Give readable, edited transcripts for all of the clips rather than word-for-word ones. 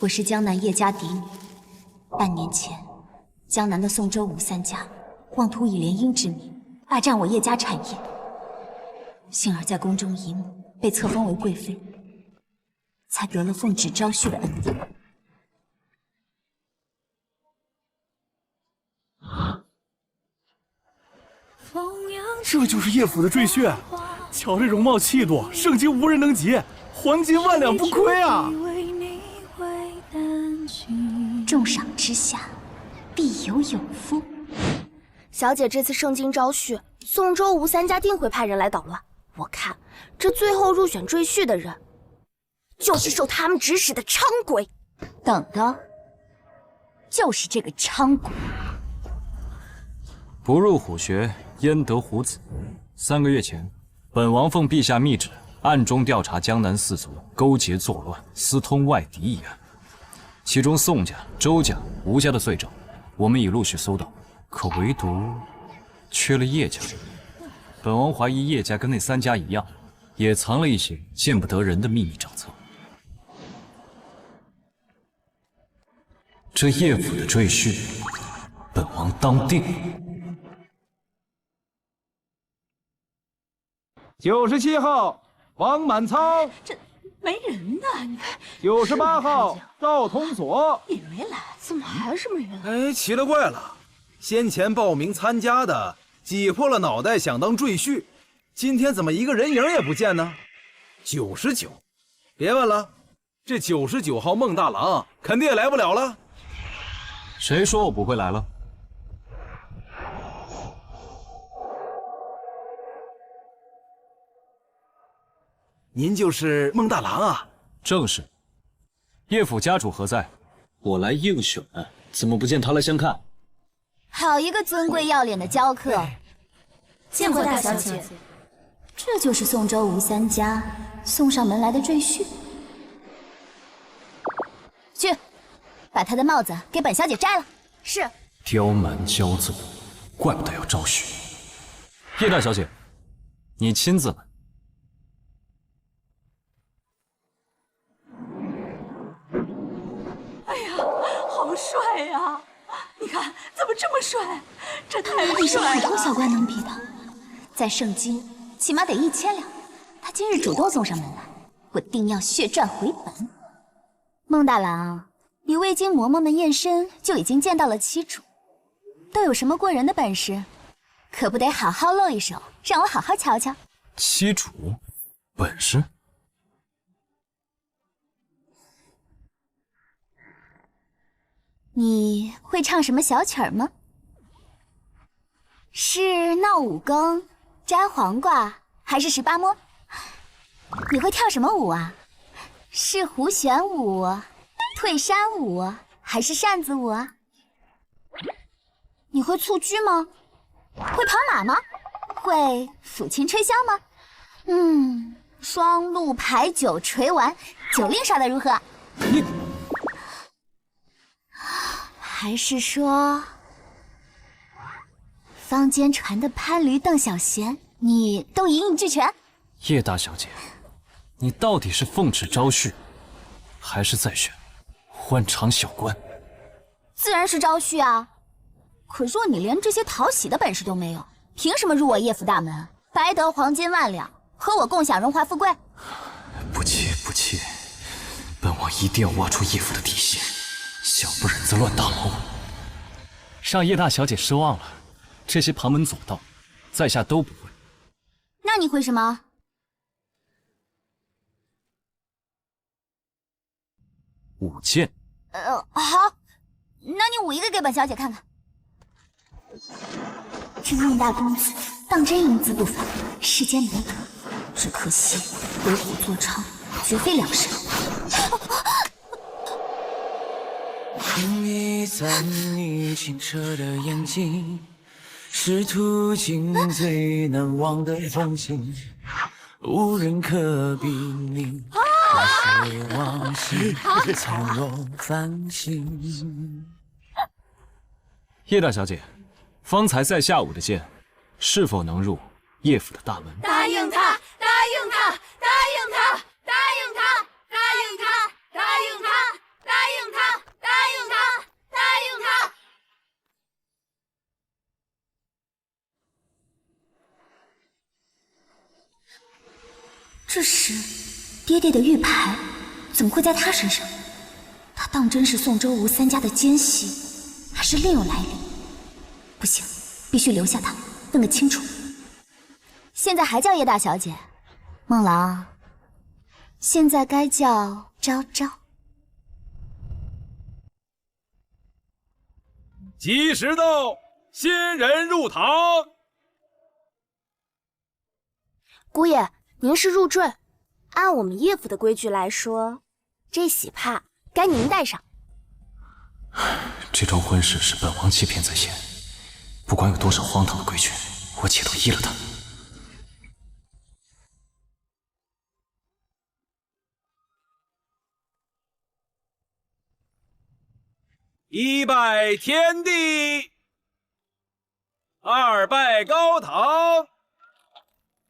我是江南叶家嫡女。半年前，江南的宋周吴三家妄图以联姻之名霸占我叶家产业，幸而在宫中一幕被册封为贵妃，才得了奉旨招婿的恩典。这就是叶府的赘婿，瞧这容貌气度，盛极无人能及，黄金万两不亏啊！重赏之下，必有有夫。小姐这次盛京招婿，宋周吴三家定会派人来捣乱。我看这最后入选赘婿的人，就是受他们指使的伥鬼。等的，就是这个伥鬼。不入虎穴，焉得虎子？3个月前，本王奉陛下密旨，暗中调查江南四族勾结作乱、私通外敌一案。其中宋家、周家、吴家的罪证，我们已陆续搜到，可唯独缺了叶家。本王怀疑叶家跟那3家一样，也藏了一些见不得人的秘密账册。这叶府的赘婿，本王当定。97号王满仓，这没人呢，你看。98号赵通所也没来，怎么还是没人？哎，奇了怪了，先前报名参加的挤破了脑袋想当赘婿，今天怎么一个人影也不见呢？99，别问了，这99号孟大郎肯定也来不了了。谁说我不会来了？您就是孟大郎啊？正是。叶府家主何在？我来应选，怎么不见他来相看？好一个尊贵要脸的娇客！见过大小姐。这就是宋周吴三家送上门来的赘婿。去，把他的帽子给本小姐摘了。是。刁蛮骄纵，怪不得要招婿。叶大小姐，你亲自来。好帅呀！你看怎么这么帅？这太哪里是帅了！普通小官能比的？在盛京起码得1000两。他今日主动送上门来，我定要血赚回本。孟大郎，你未经嬷嬷们验身就已经见到了妻主，都有什么过人的本事？可不得好好露一手，让我好好瞧瞧。妻主本事？你会唱什么小曲儿吗？是闹五更、摘黄瓜，还是18摸？你会跳什么舞啊？是胡旋舞、退山舞，还是扇子舞啊？你会蹴鞠吗？会跑马吗？会抚琴吹箫吗？双鹿排九锤丸，酒令耍得如何？你还是说，坊间传的攀驴邓小闲，你都一应俱全？叶大小姐，你到底是奉旨招婿，还是在选欢场小官？自然是招婿啊！可若你连这些讨喜的本事都没有，凭什么入我叶府大门，白得黄金万两，和我共享荣华富贵？不切不切，本王一定要挖出叶府的底细。小不忍则乱大谋，让叶大小姐失望了。这些旁门左道，在下都不会。那你会什么？舞剑。好，那你舞一个给本小姐看看。这孟大公子当真英姿不凡，世间难得。只可惜为虎作伥，绝非良善。听你簪你清澈的眼睛，是途经最难忘的风景，无人可比拟。那些往事才若繁星。叶大小姐，方才在下舞的剑，是否能入叶府的大门？答应他，答应他，答应他，答应他，答应他，答应他，答应这时，爹爹的玉牌怎么会在他身上？他当真是宋周吴三家的奸细，还是另有来历？不行，必须留下他，问个清楚。现在还叫叶大小姐？孟郎，现在该叫昭昭。吉时到，新人入堂。姑爷，您是入赘，按我们叶府的规矩来说，这喜帕该您戴上。这桩婚事是本王欺骗在先，不管有多少荒唐的规矩，我且都依了他。一拜天地，二拜高堂，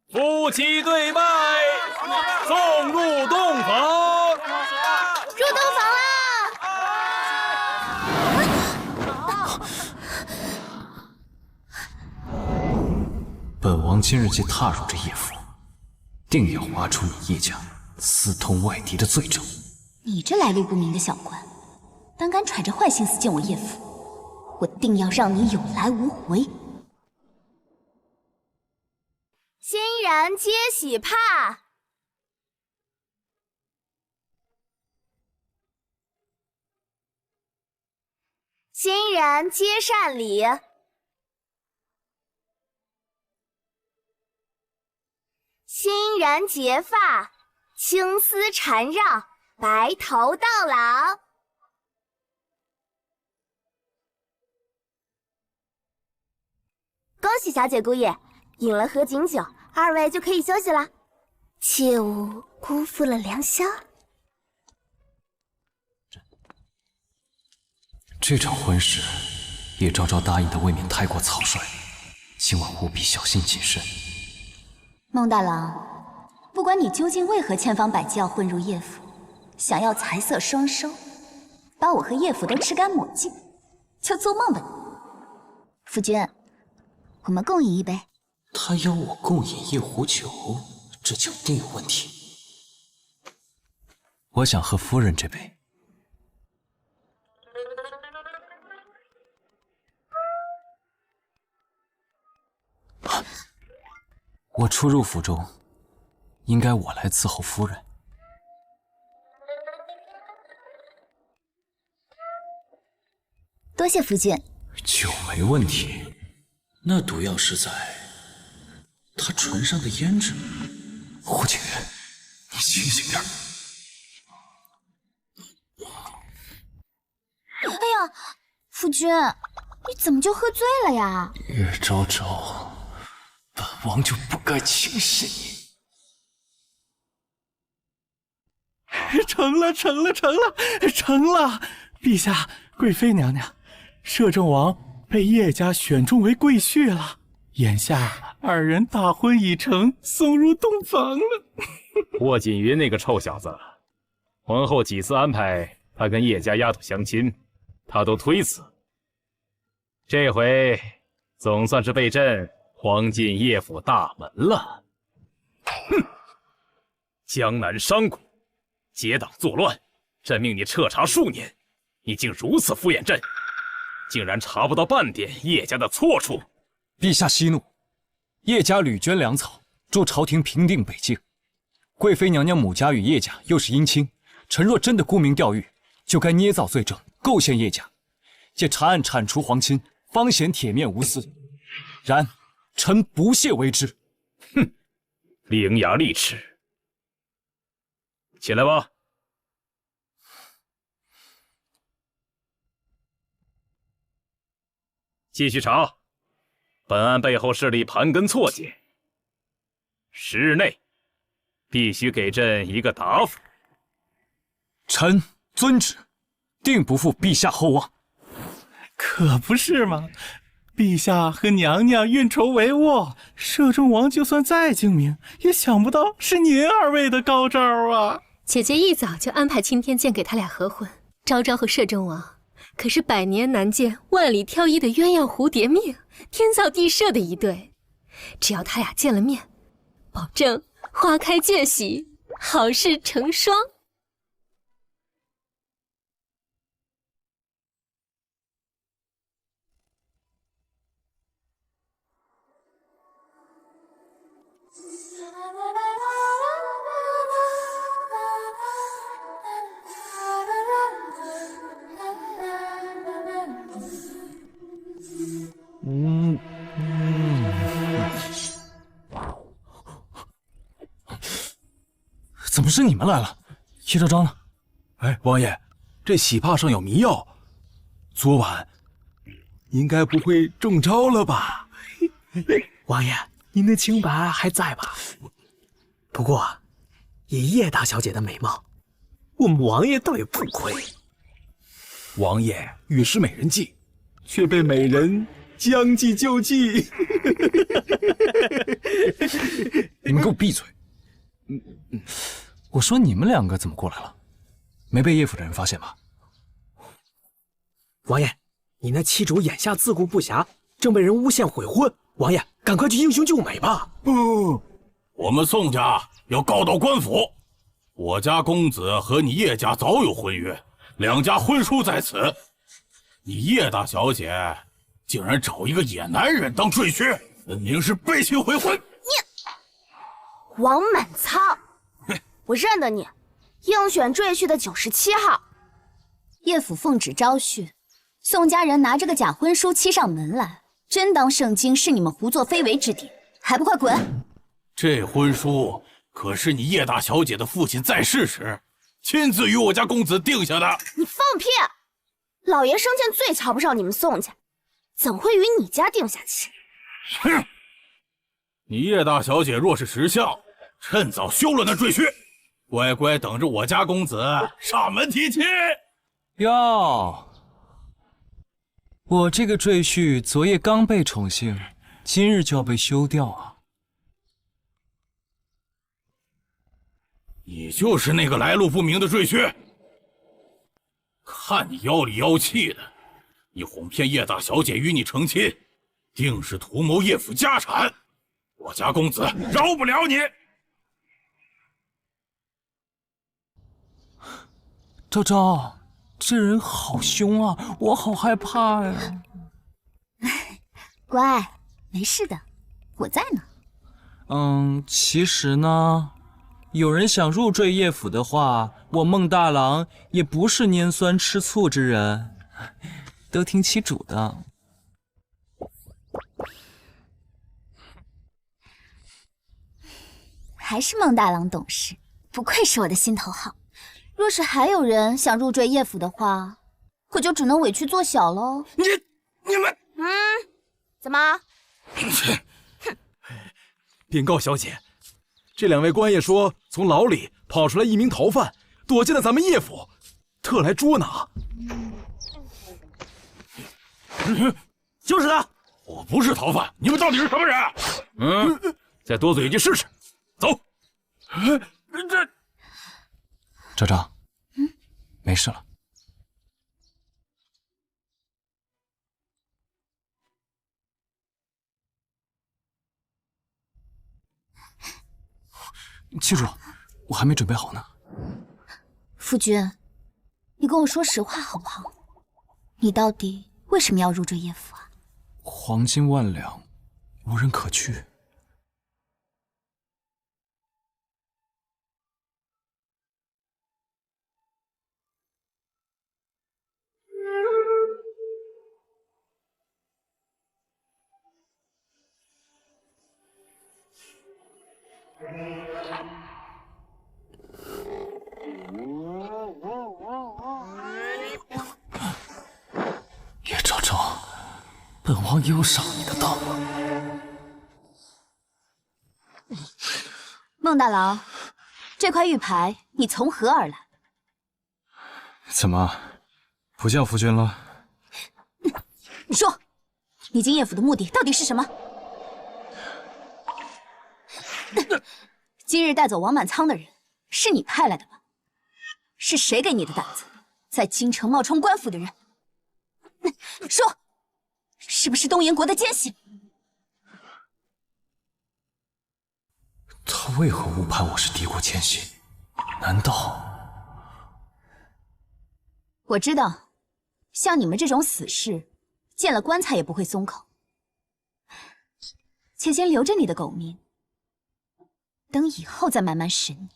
夫妻对拜，送入洞房。入洞房啦！本王今日既踏入这叶府，定要挖出你叶家私通外敌的罪证。你这来历不明的小官，胆敢揣着坏心思进我叶府，我定要让你有来无回。欣然接喜帕，欣然接善礼，欣然结发，青丝缠绕，白头到老。恭喜小姐姑爷，饮了合卺酒，二位就可以休息了，切勿辜负了良宵。这场婚事，叶昭昭答应的未免太过草率，今晚务必小心谨慎。孟大郎，不管你究竟为何千方百计要混入叶府，想要财色双收，把我和叶府都吃干抹净，就做梦吧你！夫君，我们共饮一杯。他邀我共饮一壶酒，这酒定有问题。我想喝夫人这杯。我初入府中，应该我来伺候夫人。多谢夫君。酒没问题，那毒药是在他唇上的胭脂。胡景元，你清醒点。哎呀，夫君，你怎么就喝醉了呀？叶昭昭，本王就不该轻视你。成了！陛下，贵妃娘娘，摄政王被叶家选中为贵婿了。眼下二人大婚已成，送入洞房了。霍锦云那个臭小子，皇后几次安排他跟叶家丫头相亲，他都推辞。这回总算是被朕晃进叶府大门了。哼！江南商贾结党作乱，朕命你彻查数年，你竟如此敷衍朕，竟然查不到半点叶家的错处。陛下息怒，叶家屡捐粮草，助朝廷平定北境。贵妃娘娘母家与叶家又是姻亲，臣若真的沽名钓誉，就该捏造罪证，构陷叶家，借查案铲除皇亲，方显铁面无私。然臣不屑为之。哼，伶牙俐齿。起来吧。继续查，本案背后势力盘根错节，10日内必须给朕一个答复。臣遵旨，定不负陛下厚望。可不是嘛，陛下和娘娘运筹帷幄，摄政王就算再精明，也想不到是您二位的高招啊！姐姐一早就安排钦天监给他俩合婚，昭昭和摄政王可是百年难见、万里挑一的鸳鸯蝴蝶命，天造地设的一对。只要他俩见了面，保证花开见喜，好事成双。怎么是你们来了？叶昭昭呢？哎，王爷，这喜帕上有迷药，昨晚应该不会中招了吧？王爷，您的清白还在吧？不过，以叶大小姐的美貌，我们王爷倒也不亏。王爷欲施美人计，却被美人将计就计。你们给我闭嘴！我说你们两个怎么过来了？没被叶府的人发现吧？王爷，你那妻主眼下自顾不暇，正被人诬陷悔婚。王爷，赶快去英雄救美吧！不，我们宋家要告到官府。我家公子和你叶家早有婚约，两家婚书在此。你叶大小姐竟然找一个野男人当赘婿，分明是背信悔婚。你王满仓，我认得你，应选赘婿的97号。叶府奉旨招婿，宋家人拿这个假婚书欺上门来，真当圣经是你们胡作非为之地，还不快滚！这婚书可是你叶大小姐的父亲在世时亲自与我家公子定下的。你放屁！老爷生前最瞧不上你们宋家，怎会与你家定下去？哼！你叶大小姐若是识相，趁早休了那赘婿，乖乖等着我家公子上门提亲。哟，我这个赘婿昨夜刚被宠幸，今日就要被休掉啊！你就是那个来路不明的赘婿？看你妖里妖气的，你哄骗叶大小姐与你成亲，定是图谋叶府家产。我家公子饶不了你！昭昭，这人好凶啊，我好害怕呀！乖，没事的，我在呢。其实呢，有人想入赘叶府的话，我孟大郎也不是拈酸吃醋之人，都听其主的。还是孟大郎懂事，不愧是我的心头好。若是还有人想入赘叶府的话，我就只能委屈做小喽。你们，怎么？禀告小姐，这两位官爷说，从牢里跑出来一名逃犯，躲进了咱们叶府，特来捉拿。就是他！我不是逃犯，你们到底是什么人？再多嘴一句试试。走。昭昭，没事了。记住，我还没准备好呢。夫君，你跟我说实话好不好？你到底为什么要入赘叶府啊？黄金万两，无人可拒。叶昭昭，本王也有赏你的当啊！孟大郎，这块玉牌你从何而来？怎么，不叫夫君了？你说，你进叶府的目的到底是什么？今日带走王满仓的人是你派来的吧？是谁给你的胆子，在京城冒充官府的人？说，是不是东瀛国的奸细？他为何误判我是敌国奸细？难道……我知道，像你们这种死士，见了棺材也不会松口。且先留着你的狗命，等以后再慢慢审你。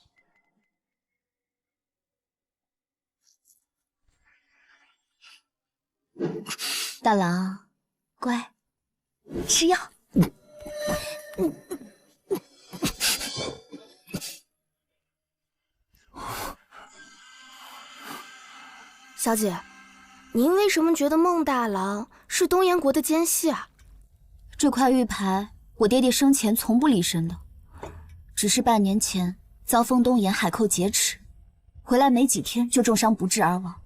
大郎，乖，吃药。小姐，您为什么觉得孟大郎是东岩国的奸细啊？这块玉牌，我爹爹生前从不离身的，只是半年前遭封东岩海寇劫持，回来没几天就重伤不治而亡，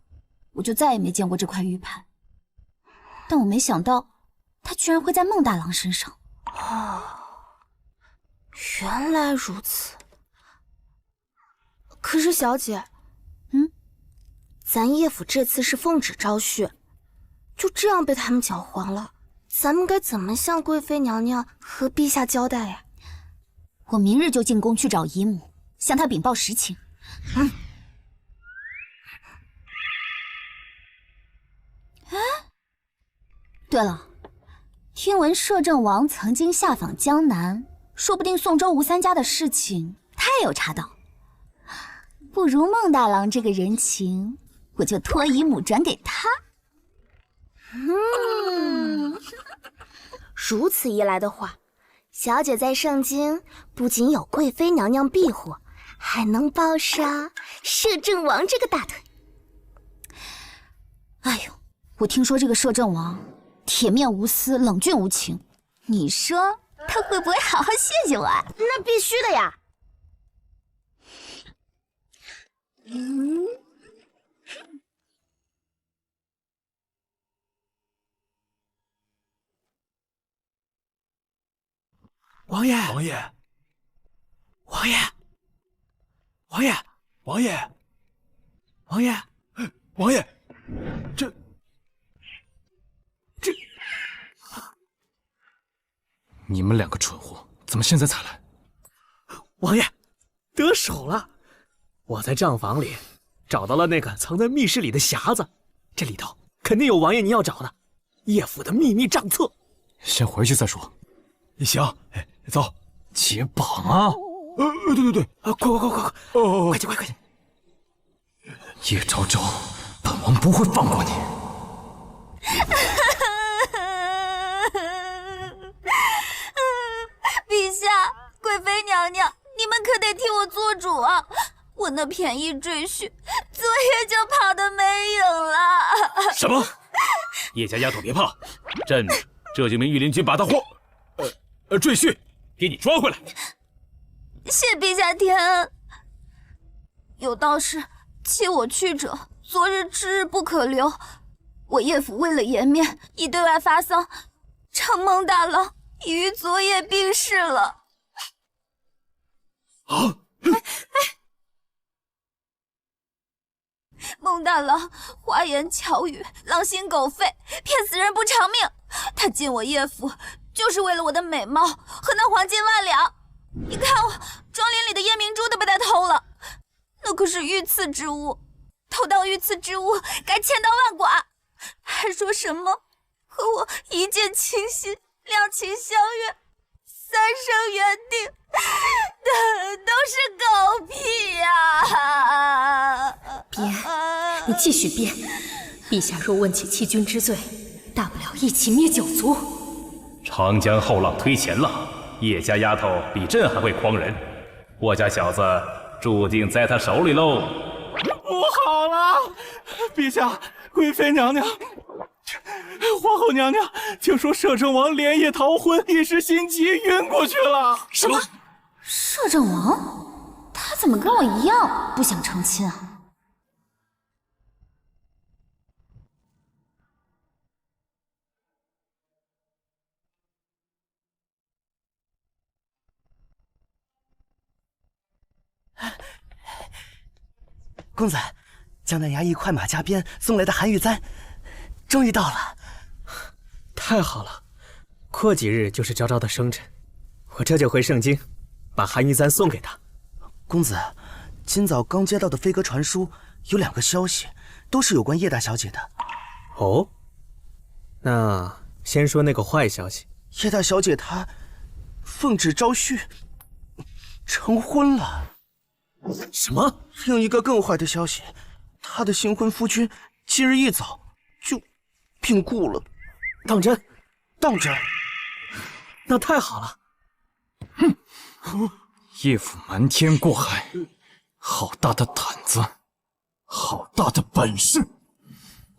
我就再也没见过这块玉牌。但我没想到，它居然会在孟大郎身上。哦，原来如此。可是小姐，咱叶府这次是奉旨招婿，就这样被他们搅黄了，咱们该怎么向贵妃娘娘和陛下交代呀？我明日就进宫去找姨母，向她禀报实情。对了，听闻摄政王曾经下访江南，说不定宋州吴三家的事情他也有查到。不如孟大郎这个人情，我就托姨母转给他。如此一来的话，小姐在盛京不仅有贵妃娘娘庇护，还能抱上摄政王这个大腿。哎呦，我听说这个摄政王铁面无私，冷峻无情，你说他会不会好好谢谢我啊？那必须的呀。王爷，王爷，王爷，王爷，王爷，王爷，王爷，这，你们两个蠢货，怎么现在才来？王爷，得手了！我在账房里找到了那个藏在密室里的匣子，这里头肯定有王爷您要找的叶府的秘密账册。先回去再说。行，走，解绑啊！对，快，快去！叶昭昭，本王不会放过你。陛下，贵妃娘娘，你们可得替我做主啊！我那便宜赘婿昨夜就跑得没影了。什么？叶家丫头别怕，朕这就命御林军把他活，赘婿给你抓回来。谢陛下天恩。有道是弃我去者，昨日之日不可留。我叶府为了颜面，已对外发丧，承蒙大郎已于昨夜病逝了。孟大郎花言巧语，狼心狗肺，骗死人不偿命。他进我叶府，就是为了我的美貌和那黄金万两。你看我妆奁里的夜明珠都被他偷了，那可是御赐之物，偷到御赐之物该千刀万剐。还说什么和我一见倾心，两情相悦，三生缘定，都是狗屁呀！编，你继续编。陛下若问起欺君之罪，大不了一起灭九族。长江后浪推前浪，叶家丫头比朕还会诓人，我家小子注定在他手里喽。不好了，陛下，贵妃娘娘，皇后娘娘，听说摄政王连夜逃婚，一时心急晕过去了。什么？摄政王？他怎么跟我一样不想成亲啊？公子，江南衙役快马加鞭送来的寒玉簪，终于到了。太好了，过几日就是昭昭的生辰，我这就回盛京，把韩玉簪送给他。公子，今早刚接到的飞鸽传书有2个消息，都是有关叶大小姐的。哦，那先说那个坏消息。叶大小姐她奉旨招婿，成婚了。什么？另一个更坏的消息，她的新婚夫君今日一早就病故了。当真？当真。那太好了。哼！叶府瞒天过海，好大的胆子，好大的本事！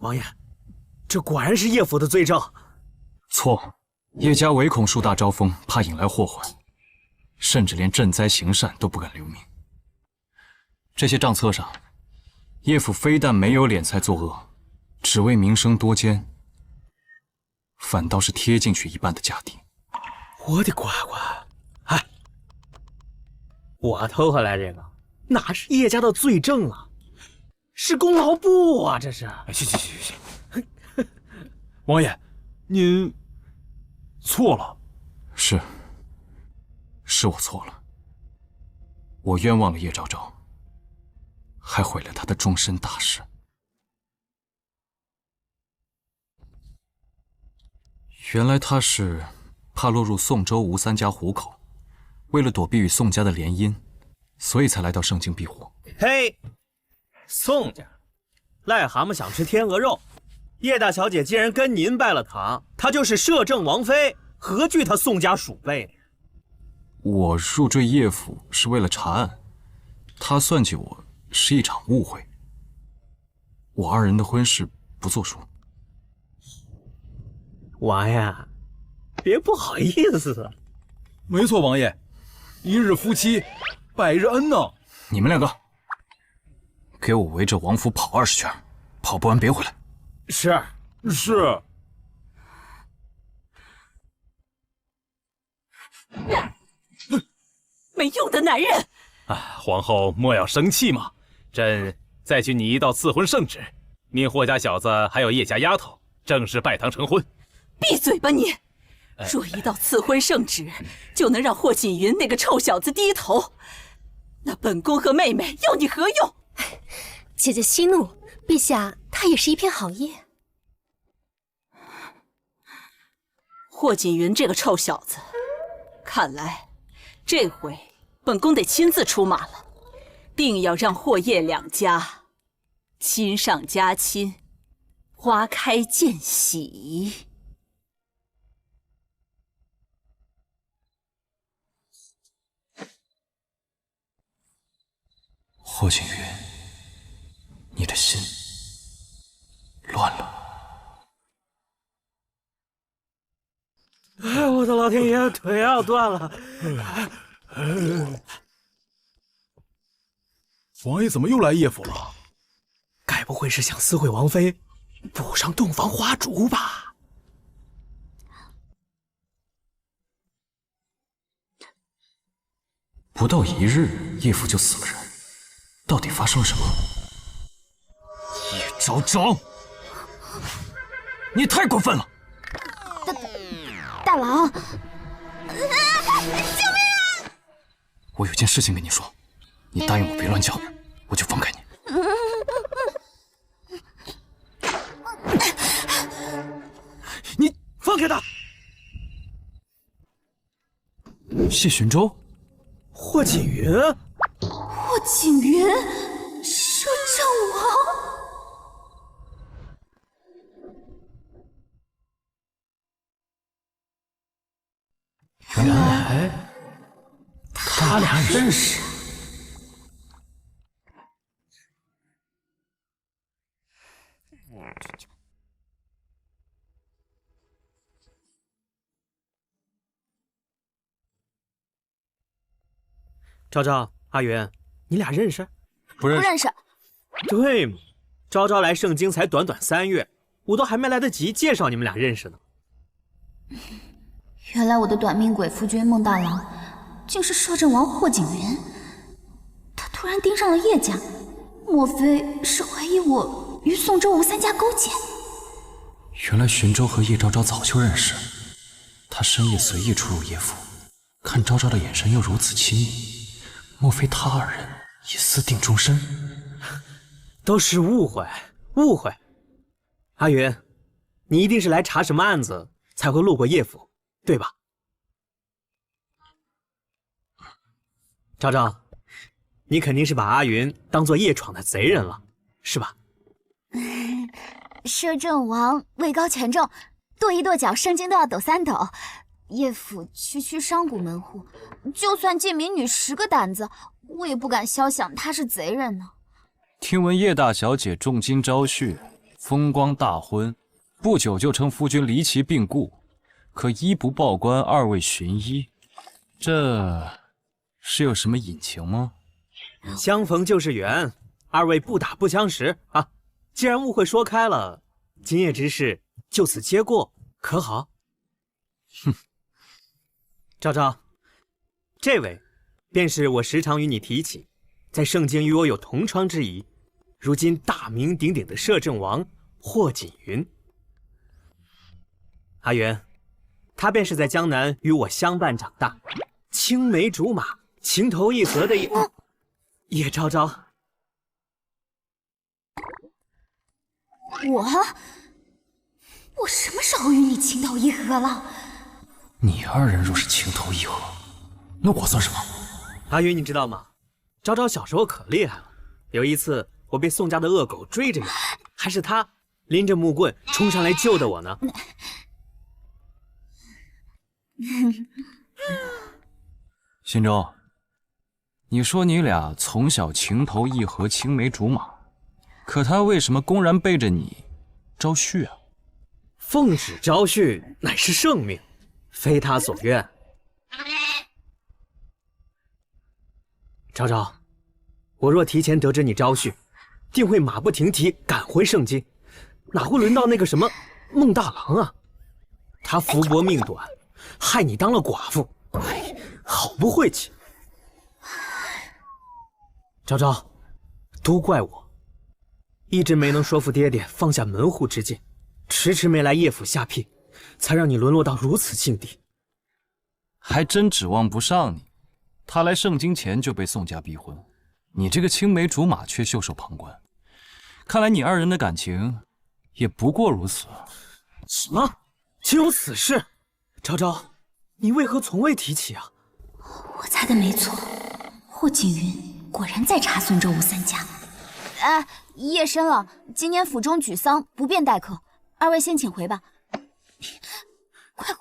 王爷，这果然是叶府的罪证。错，叶家唯恐树大招风，怕引来祸患，甚至连赈灾行善都不敢留名。这些账册上，叶府非但没有敛财作恶，只为名声多奸，反倒是贴进去一半的家底。我的乖乖！哎，我偷回来这个哪是叶家的罪证啊，是功劳簿啊！这是。行，王爷，您错了。是我错了，我冤枉了叶昭昭，还毁了他的终身大事。原来他是怕落入宋州吴三家虎口，为了躲避与宋家的联姻，所以才来到盛京避祸。嘿，宋家，癞蛤蟆想吃天鹅肉。叶大小姐既然跟您拜了堂，她就是摄政王妃，何惧她宋家鼠辈呢？我入赘叶府是为了查案，他算计我是一场误会。我2人的婚事不作数。王爷，别不好意思啊。没错，王爷，一日夫妻百日恩呢。你们2个，给我围着王府跑20圈，跑不完别回来。是。没用的男人！皇后莫要生气嘛，朕再举你一道赐婚圣旨，命霍家小子还有叶家丫头正式拜堂成婚。闭嘴吧你！若一道赐婚圣旨就能让霍锦云那个臭小子低头，那本宫和妹妹要你何用？姐姐息怒，陛下他也是一片好意。霍锦云这个臭小子，看来这回本宫得亲自出马了，定要让霍叶2家亲上加亲，花开见喜。霍锦云，你的心乱了。哎，我的老天爷，腿要断了！王爷怎么又来叶府了？该不会是想撕毁王妃，补上洞房花烛吧？不到1日，叶府就死了人，到底发生了什么？叶昭昭，你太过分了！大郎，救命啊！我有件事情跟你说，你答应我别乱叫，我就放开你。你放开他！谢玄州，霍锦云，霍锦云，摄政王。原来他俩认识。昭昭、阿云，你俩认识？不认识。对嘛，昭昭来盛京才短短3月，我都还没来得及介绍你们俩认识呢。原来我的短命鬼夫君孟大郎，竟是摄政王霍锦云。他突然盯上了叶家，莫非是怀疑我与宋州吴3家勾结？原来玄州和叶昭昭早就认识，他深夜随意出入叶府，看昭昭的眼神又如此亲密，莫非他二人已私定终身？都是误会，误会。阿云，你一定是来查什么案子才会路过叶府，对吧？昭昭，你肯定是把阿云当做夜闯的贼人了，是吧？摄政王位高权重，跺一跺脚，圣经都要抖3抖。叶府区商贾门户，就算借民女10个胆子，我也不敢肖想他是贼人呢。听闻叶大小姐重金招婿，风光大婚，不久就称夫君离奇病故，可一不报官，二未寻医，这是有什么隐情吗？相逢就是缘，二位不打不相识啊！既然误会说开了，今夜之事就此接过，可好？哼，昭昭，这位便是我时常与你提起，在圣经与我有同窗之谊，如今大名鼎鼎的摄政王霍锦云。阿元，他便是在江南与我相伴长大，青梅竹马、情投意合的叶昭昭。我什么时候与你情投意合了？你二人若是情投意合，那我算什么？阿云，你知道吗？昭昭小时候可厉害了，有一次我被宋家的恶狗追着咬，还是他拎着木棍冲上来救的我呢。新州，你说你俩从小情投意合、青梅竹马，可他为什么公然背着你招婿啊？奉旨招婿乃是圣命，非他所愿。昭昭，我若提前得知你招婿，定会马不停蹄赶回圣京，哪会轮到那个什么孟大郎啊？他福薄命短，害你当了寡妇，哎，好不晦气。昭昭，都怪我，一直没能说服爹爹放下门户之见，迟迟没来叶府下聘，才让你沦落到如此境地。还真指望不上你，他来盛京前就被宋家逼婚，你这个青梅竹马却袖手旁观。看来你二人的感情也不过如此。什么？竟有此事？昭昭，你为何从未提起啊？我猜的没错，霍锦云果然在查宋州吴三家。夜深了，今年府中举丧，不便待客，二位先请回吧。快！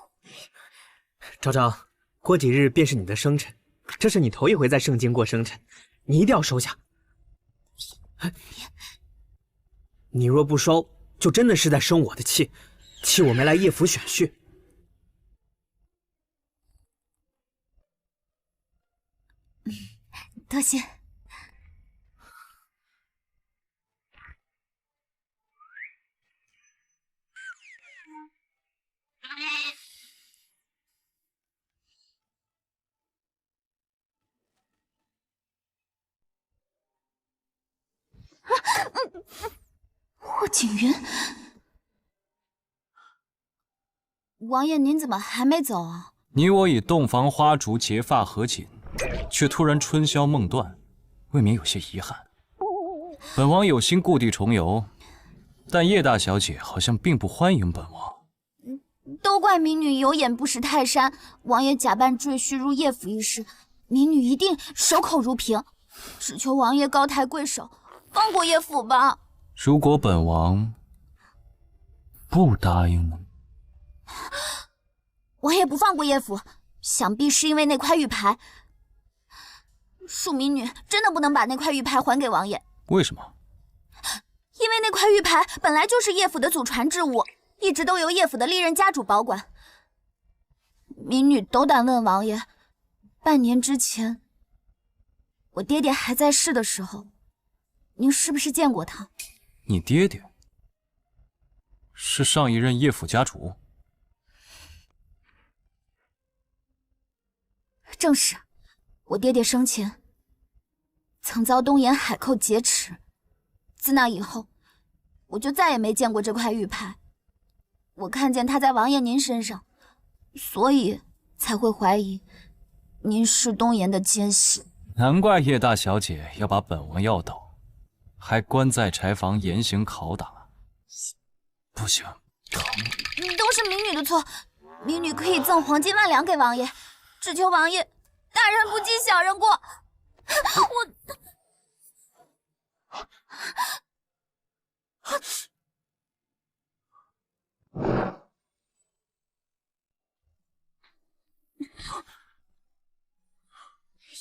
昭昭，过几日便是你的生辰，这是你头一回在圣京过生辰，你一定要收下。你若不收，就真的是在生我的气，气我没来叶府选婿。多谢。霍锦云，王爷您怎么还没走啊？你我以洞房花烛结发合卺，却突然春宵梦断，未免有些遗憾。本王有心故地重游，但叶大小姐好像并不欢迎本王。都怪民女有眼不识泰山，王爷假扮赘婿入叶府一事，民女一定守口如瓶，只求王爷高抬贵手，放过叶府吧。如果本王不答应呢？王爷不放过叶府，想必是因为那块玉牌。恕民女真的不能把那块玉牌还给王爷。为什么？因为那块玉牌本来就是叶府的祖传之物，一直都由叶府的历任家主保管。民女斗胆问王爷，半年之前，我爹爹还在世的时候，您是不是见过他？你爹爹是上一任叶府家主？正是，我爹爹生前曾遭东沿海寇劫持，自那以后，我就再也没见过这块玉牌。我看见它在王爷您身上，所以才会怀疑您是东岩的奸细。难怪叶大小姐要把本王要走，还关在柴房严刑拷打。不行，疼！都是民女的错，民女可以赠黄金万两给王爷，只求王爷大人不计小人过。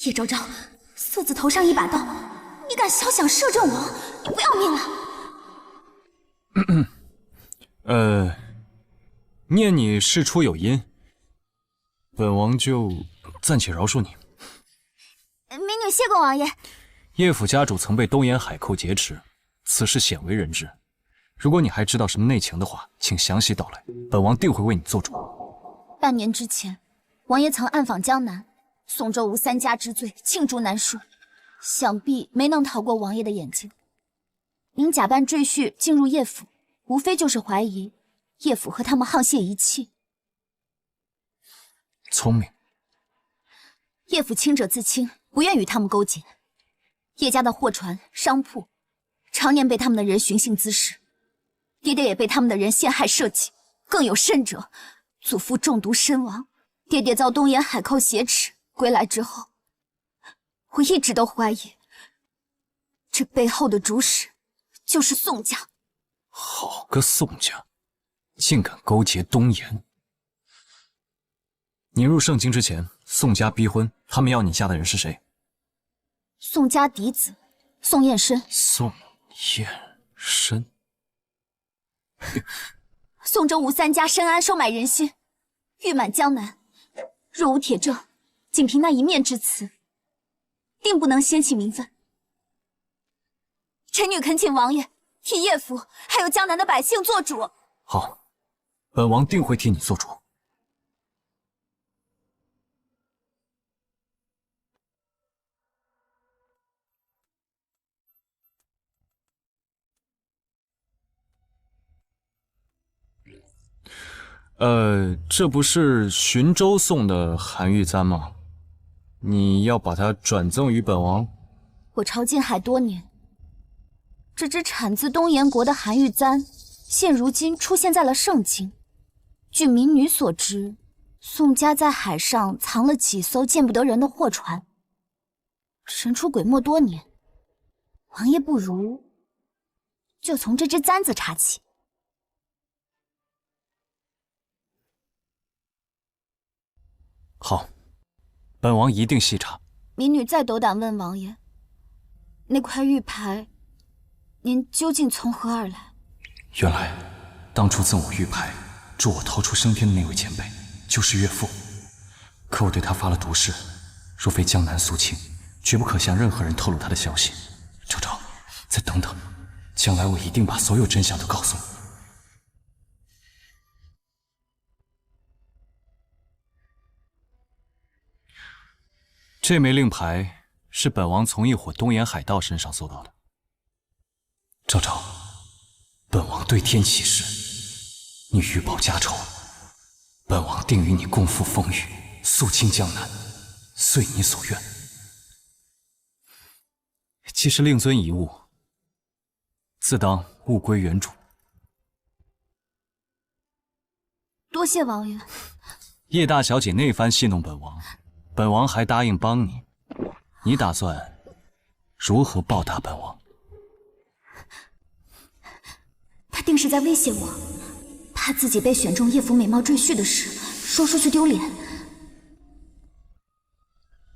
叶昭昭，素子头上一把刀，你敢肖想摄政王，你不要命了？念你事出有因，本王就暂且饶恕你。民女谢过王爷。叶府家主曾被东沿海寇劫持，此事鲜为人知。如果你还知道什么内情的话，请详细道来，本王定会为你做主。半年之前，王爷曾暗访江南，宋周吴三家之罪罄竹难书，想必没能逃过王爷的眼睛。您假扮赘婿进入叶府，无非就是怀疑叶府和他们沆瀣一气。聪明。叶府清者自清，不愿与他们勾结。叶家的货船、商铺，常年被他们的人寻衅滋事，爹爹也被他们的人陷害设计，更有甚者，祖父中毒身亡，爹爹遭东沿海寇挟持，归来之后，我一直都怀疑，这背后的主使就是宋家。好个宋家，竟敢勾结东沿！你入圣京之前，宋家逼婚，他们要你嫁的人是谁？宋家嫡子宋燕申。宋燕申。宋周吴三家深谙收买人心，誉满江南。若无铁证，仅凭那一面之词，定不能掀起民愤。臣女恳请王爷替叶府还有江南的百姓做主。好，本王定会替你做主。这不是寻州送的韩玉簪吗？你要把它转赠于本王？我朝进海多年，这只产自东岩国的韩玉簪，现如今出现在了圣京。据民女所知，宋家在海上藏了几艘见不得人的货船，神出鬼没多年。王爷不如就从这只簪子查起。好，本王一定细查。民女再斗胆问王爷，那块玉牌，您究竟从何而来？原来，当初赠我玉牌，助我逃出升天的那位前辈，就是岳父。可我对他发了毒誓，若非江南肃清，绝不可向任何人透露他的消息。昭昭，再等等，将来我一定把所有真相都告诉你。这枚令牌是本王从一伙东沿海盗身上搜到的。昭昭，本王对天起誓，你欲报家仇，本王定与你共赴风雨，肃清江南，遂你所愿。既是令尊遗物，自当物归原主。多谢王爷。叶大小姐那番戏弄本王，本王还答应帮你，你打算如何报答本王？他定是在威胁我，怕自己被选中叶府美貌赘婿的事说出去丢脸。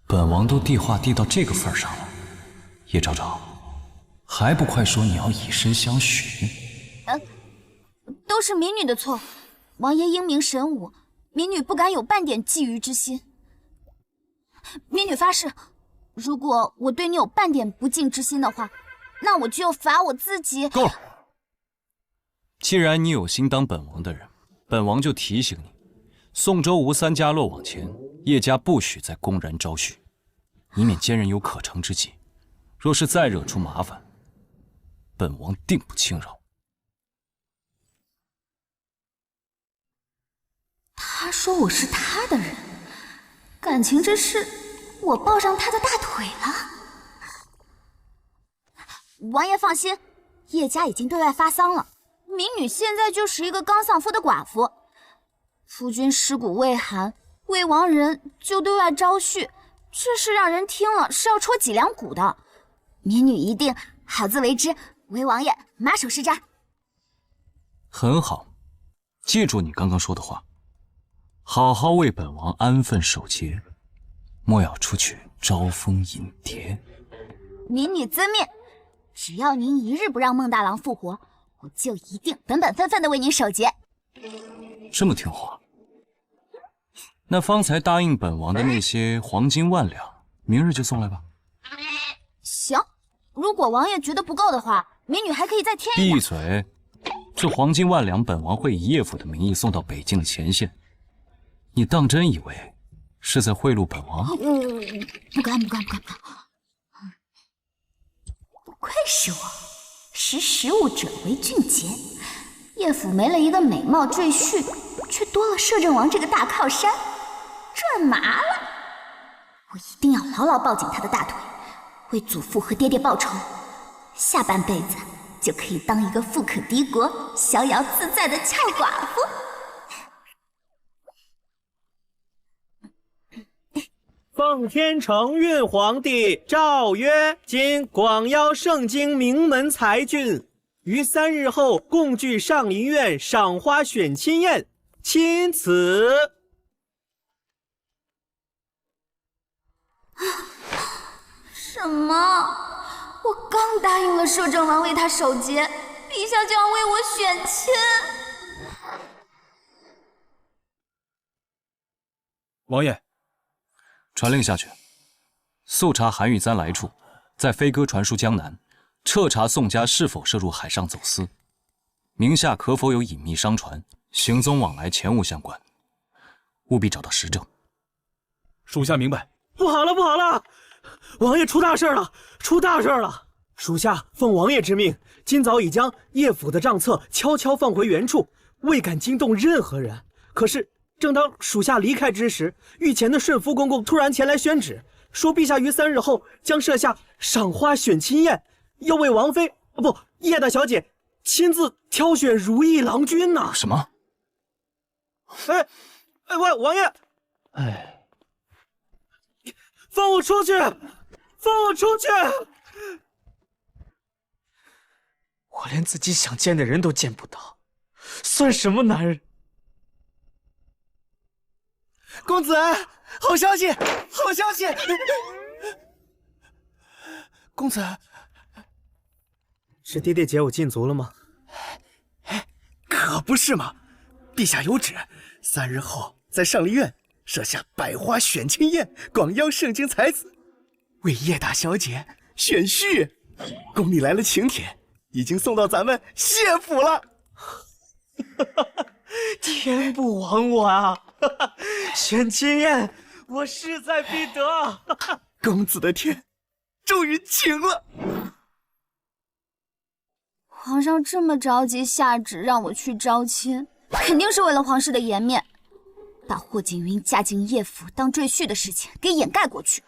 本王都递话递到这个份上了，叶昭昭，还不快说你要以身相许？都是民女的错。王爷英明神武，民女不敢有半点觊觎之心。民女发誓，如果我对你有半点不敬之心的话，那我就罚我自己。够了！既然你有心当本王的人，本王就提醒你，宋周吴三家落网前，叶家不许再公然招婿，以免奸人有可乘之计。若是再惹出麻烦，本王定不轻饶。他说我是他的人，感情这事，我抱上他的大腿了。王爷放心，叶家已经对外发丧了，民女现在就是一个刚丧夫的寡妇。夫君尸骨未寒，魏王人就对外招婿，这事让人听了是要戳脊梁骨的。民女一定好自为之，为王爷马首是瞻。很好，记住你刚刚说的话，好好为本王安分守节，莫要出去招蜂引蝶。民女遵命。只要您一日不让孟大郎复活，我就一定本本分分的为您守节。这么听话，那方才答应本王的那些黄金万两，明日就送来吧。行，如果王爷觉得不够的话，民女还可以再添一点。闭嘴！这黄金万两，本王会以叶府的名义送到北境的前线。你当真以为是在贿赂本王？不敢。不愧是我，识时务者为俊杰。叶府没了一个美貌赘婿，却多了摄政王这个大靠山，赚麻了。我一定要牢牢抱紧他的大腿，为祖父和爹爹报仇。下半辈子就可以当一个富可敌国、逍遥自在的俏寡妇。奉天承运皇帝诏曰：今广邀盛京名门才俊，于3日后共聚上林苑赏花选亲宴，钦此。什么？我刚答应了摄政王为他守节，陛下就要为我选亲？王爷，传令下去，速查韩玉簪来处，在飞鸽传书江南，彻查宋家是否涉入海上走私，名下可否有隐秘商船，行踪往来前无相关，务必找到实证。属下明白。不好了，不好了！王爷出大事了，出大事了！属下奉王爷之命，今早已将叶府的账册悄悄放回原处，未敢惊动任何人。可是正当属下离开之时，御前的顺福公公突然前来宣旨，说陛下于3日后将设下赏花选亲宴，要为王妃叶大小姐亲自挑选如意郎君呢。什么？喂，王爷！放我出去！放我出去！我连自己想见的人都见不到，算什么男人？公子，好消息！好消息！公子，是爹爹解我禁足了吗？可不是嘛！陛下有旨，3日后在上林苑设下百花选亲宴，广邀盛京才子，为叶大小姐选婿。宫里来了请帖，已经送到咱们谢府了。天不亡我啊！选亲宴，我势在必得。公子的天终于晴了。皇上这么着急下旨让我去招亲，肯定是为了皇室的颜面，把霍锦云嫁进叶府当赘婿的事情给掩盖过去。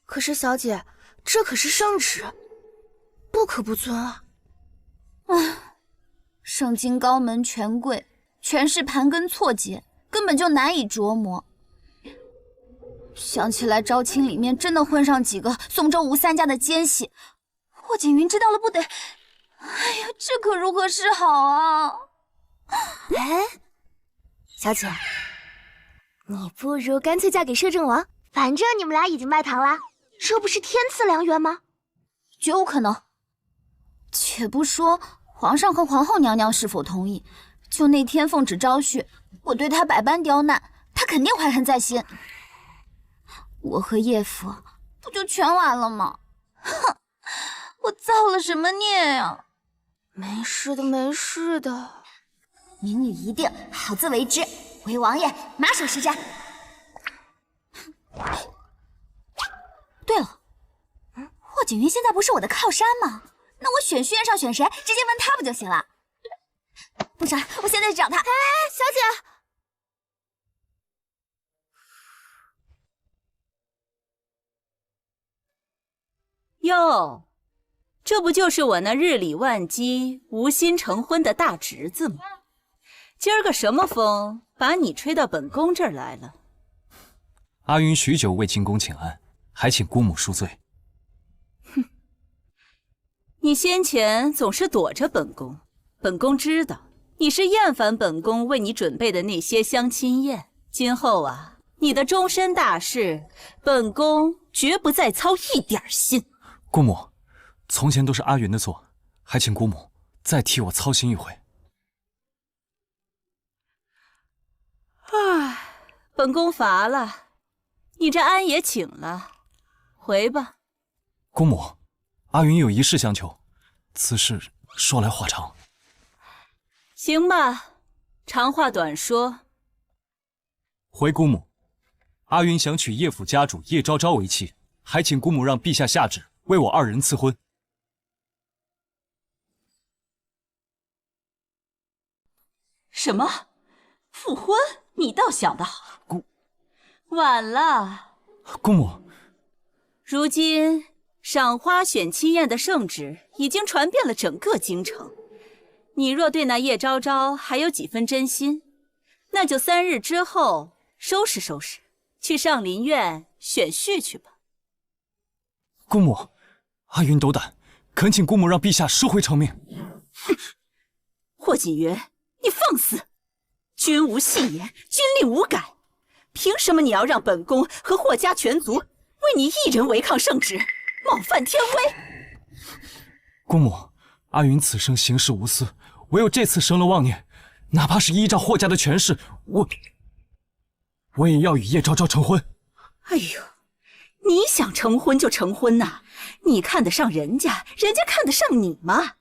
可是小姐，这可是圣旨，不可不遵啊！盛京高门权贵，权势盘根错节，根本就难以琢磨。想起来招亲里面真的混上几个宋周吴3家的奸细，霍锦云知道了不得，哎呀，这可如何是好啊！小姐，你不如干脆嫁给摄政王，反正你们俩已经拜堂了，这不是天赐良缘吗？绝无可能。且不说皇上和皇后娘娘是否同意，就那天奉旨招婿，我对他百般刁难，他肯定怀恨在心。我和叶府不就全完了吗？哼，我造了什么孽呀？没事的，没事的。民女一定好自为之，为王爷马首是瞻。对了，霍锦云现在不是我的靠山吗？那我选婿宴上选谁，直接问他不就行了？不成，我现在去找他。小姐，哟，这不就是我那日理万机、无心成婚的大侄子吗？今儿个什么风把你吹到本宫这儿来了？阿云许久未进宫请安，还请姑母恕罪。哼，你先前总是躲着本宫，本宫知道你是厌烦本宫为你准备的那些相亲宴。今后啊，你的终身大事，本宫绝不再操一点心。姑母，从前都是阿云的错，还请姑母再替我操心一回。唉，本宫乏了，你这安也请了，回吧。姑母，阿云有一事相求，此事说来话长。行吧，长话短说。回姑母，阿云想娶叶府家主叶昭昭为妻，还请姑母让陛下下旨为我二人赐婚。什么？复婚？你倒想得好。晚了。姑母，如今赏花选亲宴的圣旨已经传遍了整个京城。你若对那叶昭昭还有几分真心，那就3日之后收拾收拾，去上林苑选婿去吧。姑母，阿云斗胆，恳请姑母让陛下收回成命。霍锦云，你放肆！君无戏言，军令无改，凭什么你要让本宫和霍家全族为你一人违抗圣旨，冒犯天威？姑母，阿云此生行事无私，唯有这次生了妄念，哪怕是依照霍家的权势，我也要与叶昭昭成婚。哎呦，你想成婚就成婚呐？你看得上人家，人家看得上你吗？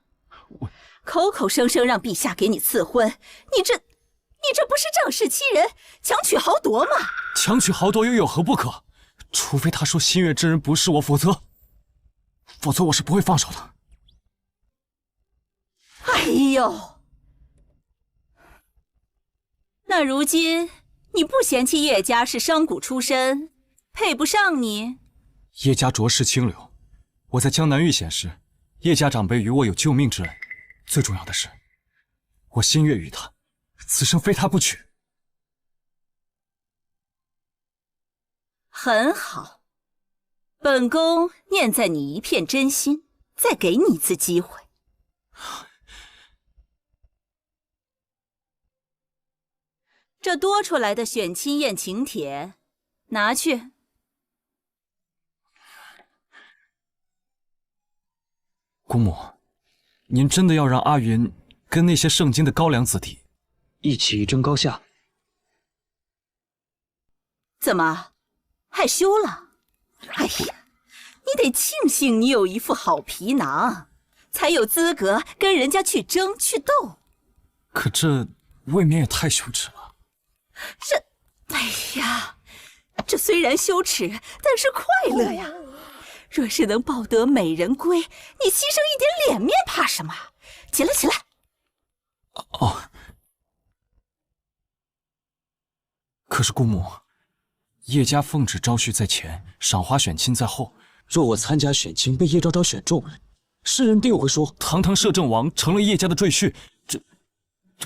口口声声让陛下给你赐婚，你这不是仗势欺人、强取豪夺吗？强取豪夺又有何不可？除非他说心悦之人不是我，否则我是不会放手的。哎呦，那如今你不嫌弃叶家是商贾出身，配不上你？叶家浊世清流，我在江南遇险时，叶家长辈与我有救命之恩。最重要的是，我心悦于他，此生非他不娶。很好，本宫念在你一片真心，再给你一次机会。这多出来的选亲宴请帖，拿去。姑母，您真的要让阿云跟那些圣经的高粱子弟一起一争高下？怎么，害羞了？哎呀，你得庆幸你有一副好皮囊，才有资格跟人家去争去斗。可这未免也太羞耻了。哎呀，这虽然羞耻，但是快乐呀！若是能抱得美人归，你牺牲一点脸面怕什么？起来，起来！哦。可是姑母，叶家奉旨招婿在前，赏花选亲在后。若我参加选亲被叶昭昭选中，世人定会说堂堂摄政王成了叶家的赘婿，这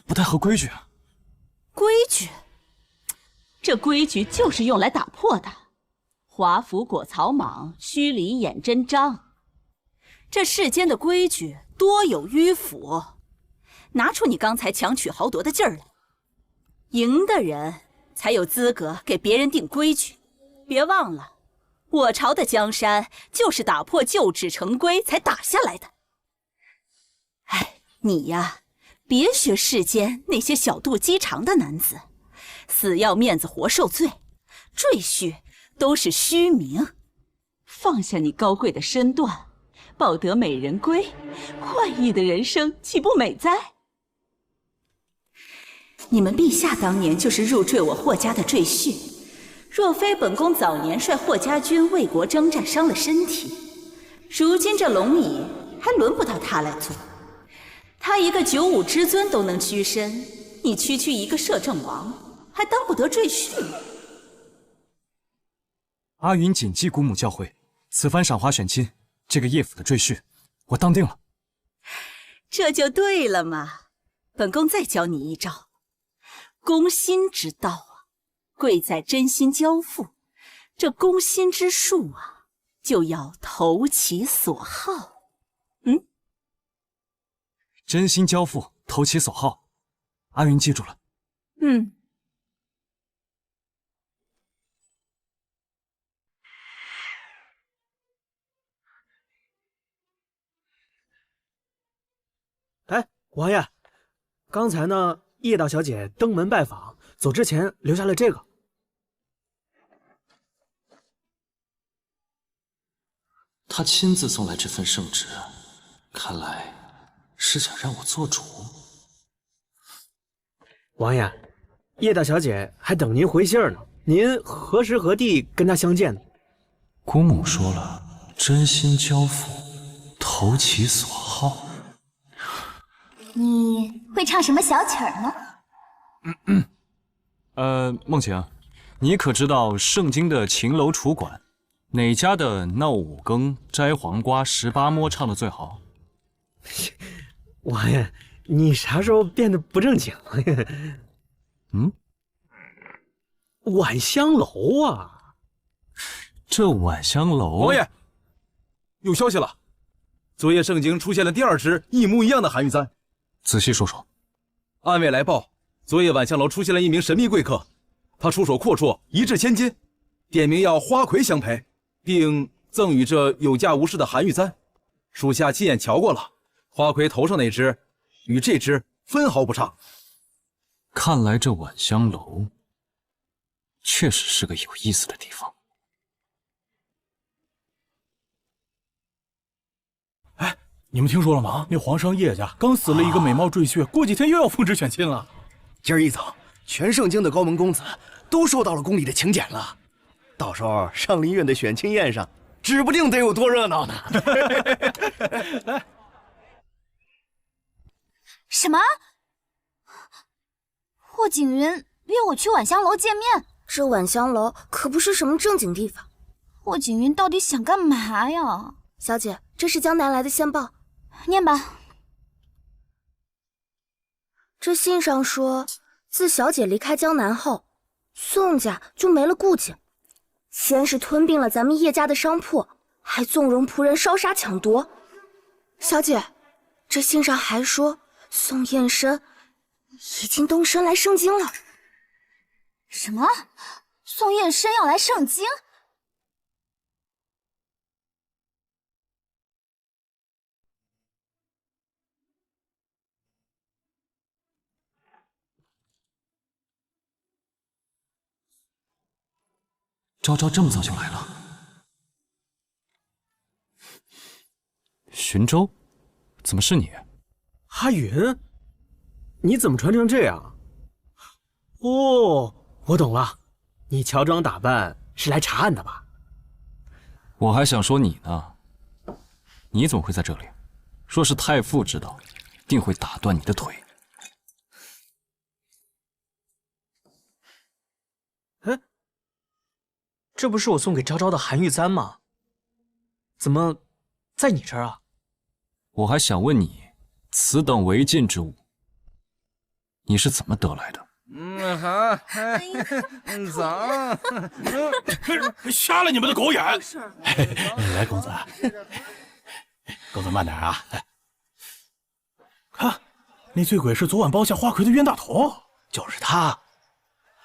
不太合规矩啊。规矩？这规矩就是用来打破的。华服裹草莽，虚里掩真章。这世间的规矩多有迂腐，拿出你刚才强取豪夺的劲儿来。赢的人才有资格给别人定规矩。别忘了，我朝的江山就是打破旧制成规才打下来的。哎，你呀，别学世间那些小肚鸡肠的男子，死要面子活受罪，赘婿都是虚名。放下你高贵的身段，抱得美人归，快意的人生岂不美哉？你们陛下当年就是入赘我霍家的赘婿，若非本宫早年率霍家军为国征战伤了身体，如今这龙椅还轮不到他来坐。他一个95之尊都能屈身，你区一个摄政王，还当不得赘婿吗？阿云谨记姑母教诲，此番赏花选亲，这个叶府的赘婿，我当定了。这就对了嘛。本宫再教你一招，攻心之道啊，贵在真心交付。这攻心之术啊，就要投其所好。真心交付，投其所好。阿云记住了。哎，王爷，刚才呢，叶大小姐登门拜访，走之前留下了这个。他亲自送来这份圣旨，看来是想让我做主。王爷，叶大小姐还等您回信呢，您何时何地跟她相见呢？姑母说了，真心交付，投其所好。你会唱什么小曲儿吗？梦晴，你可知道圣经的秦楼楚馆，哪家的闹五更、摘黄瓜、18摸唱的最好？王爷，你啥时候变得不正经了？晚香楼啊，这晚香楼，王爷，有消息了，昨夜圣经出现了第2只一模一样的韩玉簪。仔细说说。暗卫来报，昨夜晚香楼出现了一名神秘贵客，他出手阔绰，一掷千金，点名要花魁相陪，并赠予这有价无市的韩玉簪。属下亲眼瞧过了，花魁头上那只与这只分毫不差。看来这晚香楼确实是个有意思的地方。你们听说了吗？那皇上叶家刚死了一个美貌赘婿，过几天又要奉旨选亲了。今儿一早，全圣经的高门公子都收到了宫里的请柬了。到时候上林苑的选亲宴上，指不定得有多热闹呢。什么？霍景云约我去晚香楼见面？这晚香楼可不是什么正经地方。霍景云到底想干嘛呀？小姐，这是江南来的线报，念吧。这信上说，自小姐离开江南后，宋家就没了顾忌，先是吞并了咱们叶家的商铺，还纵容仆人烧杀抢夺。小姐，这信上还说，宋燕生已经动身来盛京了。什么？宋燕生要来盛京？昭昭这么早就来了？寻舟？怎么是你？阿云，你怎么穿成这样？哦，我懂了，你乔装打扮是来查案的吧？我还想说你呢，你怎么会在这里？若是太傅知道，定会打断你的腿。哎，这不是我送给昭昭的韩玉簪吗？怎么在你这儿啊？我还想问你，此等违禁之物，你是怎么得来的？咋？瞎了你们的狗眼！来，公子，公子慢点啊！看，那醉鬼是昨晚包下花魁的冤大头，就是他，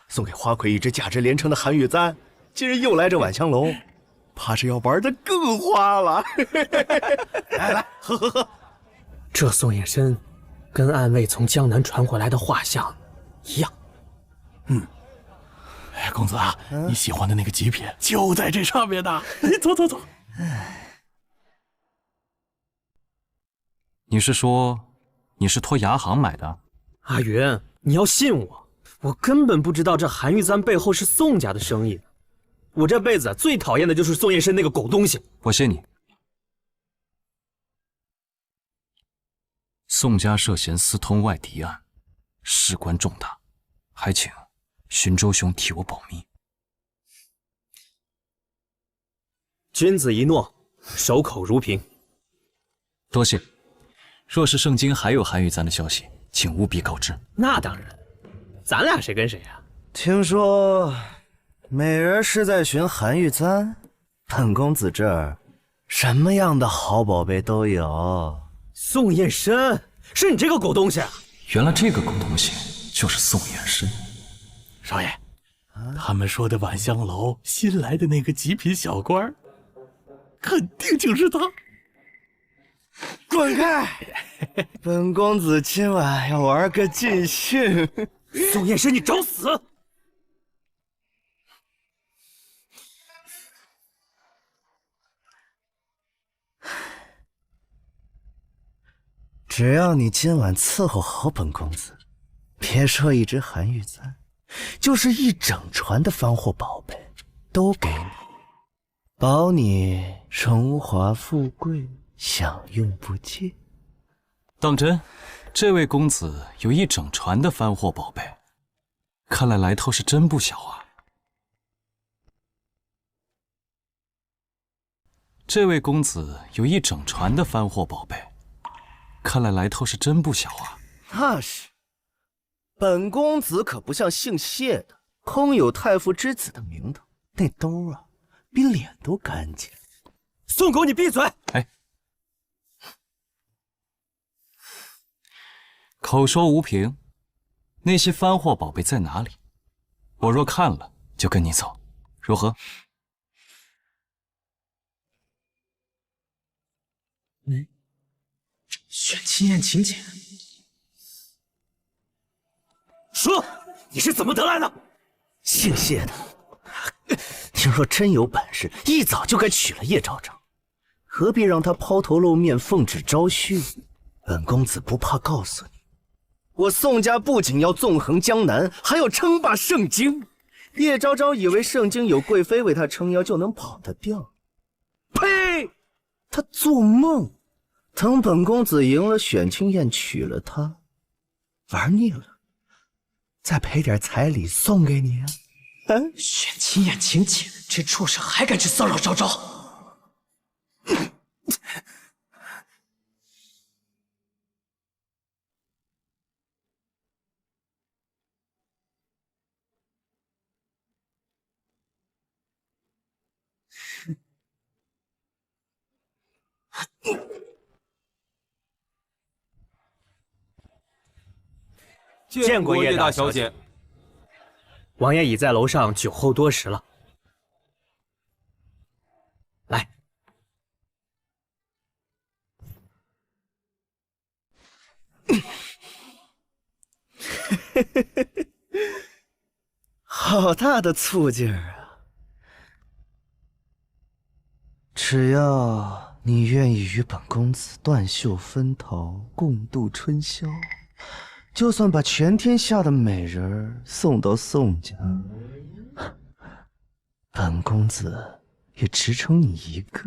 送给花魁一只价值连城的韩玉簪，今日又来这晚香楼，怕是要玩得更花了。来，喝。这宋燕生跟暗卫从江南传回来的画像一样。公子啊，你喜欢的那个极品就在这上面呢。走。你是说你是托牙行买的？阿云，你要信我，我根本不知道这韩玉簪背后是宋家的生意。我这辈子最讨厌的就是宋燕生那个狗东西。我信你。宋家涉嫌私通外敌案，事关重大，还请寻舟兄替我保密。君子一诺，守口如瓶。多谢。若是圣经还有韩玉簪的消息，请务必告知。那当然，咱俩谁跟谁啊？听说美人是在寻韩玉簪，本公子这儿什么样的好宝贝都有。宋燕生，是你这个狗东西！原来这个狗东西就是宋燕生。少爷，他们说的晚香楼新来的那个极品小官，肯定就是他。滚开！本公子今晚要玩个尽兴。宋燕生，你找死！只要你今晚伺候好本公子，别说一只韩玉簪，就是一整船的番货宝贝都给你，保你荣华富贵，享用不尽。当真？这位公子有一整船的番货宝贝，看来来头是真不小啊。这位公子有一整船的番货宝贝，看来来头是真不小啊。那是，本公子可不像姓谢的，空有太傅之子的名头，那兜啊，比脸都干净。宋狗，你闭嘴！哎，口说无凭，那些番货宝贝在哪里？我若看了，就跟你走，如何？选青燕请柬，说你是怎么得来的？姓谢的，听说真有本事，一早就该娶了叶昭昭，何必让他抛头露面、奉旨招婿？本公子不怕告诉你，我宋家不仅要纵横江南，还要称霸圣京。叶昭昭以为圣京有贵妃为他撑腰就能跑得掉，呸！他做梦！等本公子赢了选青宴，娶了她，玩腻了，再赔点彩礼送给你啊！选青燕请柬，这畜生还敢去骚扰昭昭！见过叶大小姐。王爷已在楼上酒后多时了。来，好大的醋劲儿啊！只要你愿意与本公子断袖分桃，共度春宵，就算把全天下的美人送到宋家，本公子也只宠你一个。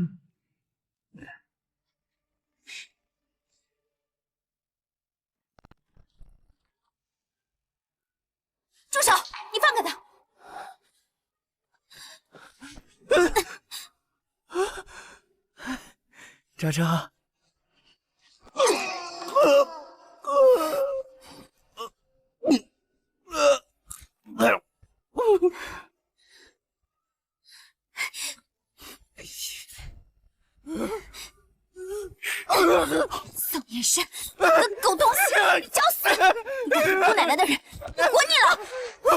住手！你放开他！昭昭，宋燕生，你个狗东西，你找死！你个姑奶奶的人，我活腻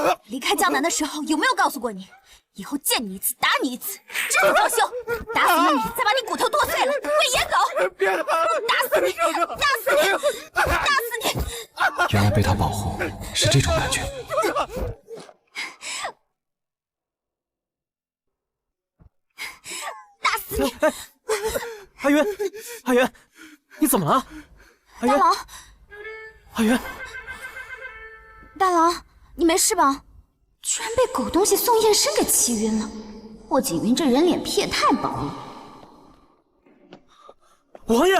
了！离开江南的时候有没有告诉过你，以后见你一次打你一次，知死方休！打死了你，再把你骨头剁碎了喂野狗！打死你！打死你！打死你！原来被他保护是这种感觉。打死你！阿云，阿云，你怎么了？阿云，大郎，阿云，大郎，你没事吧？居然被狗东西宋燕生给气晕了。霍锦云这人脸皮也太薄了。王爷，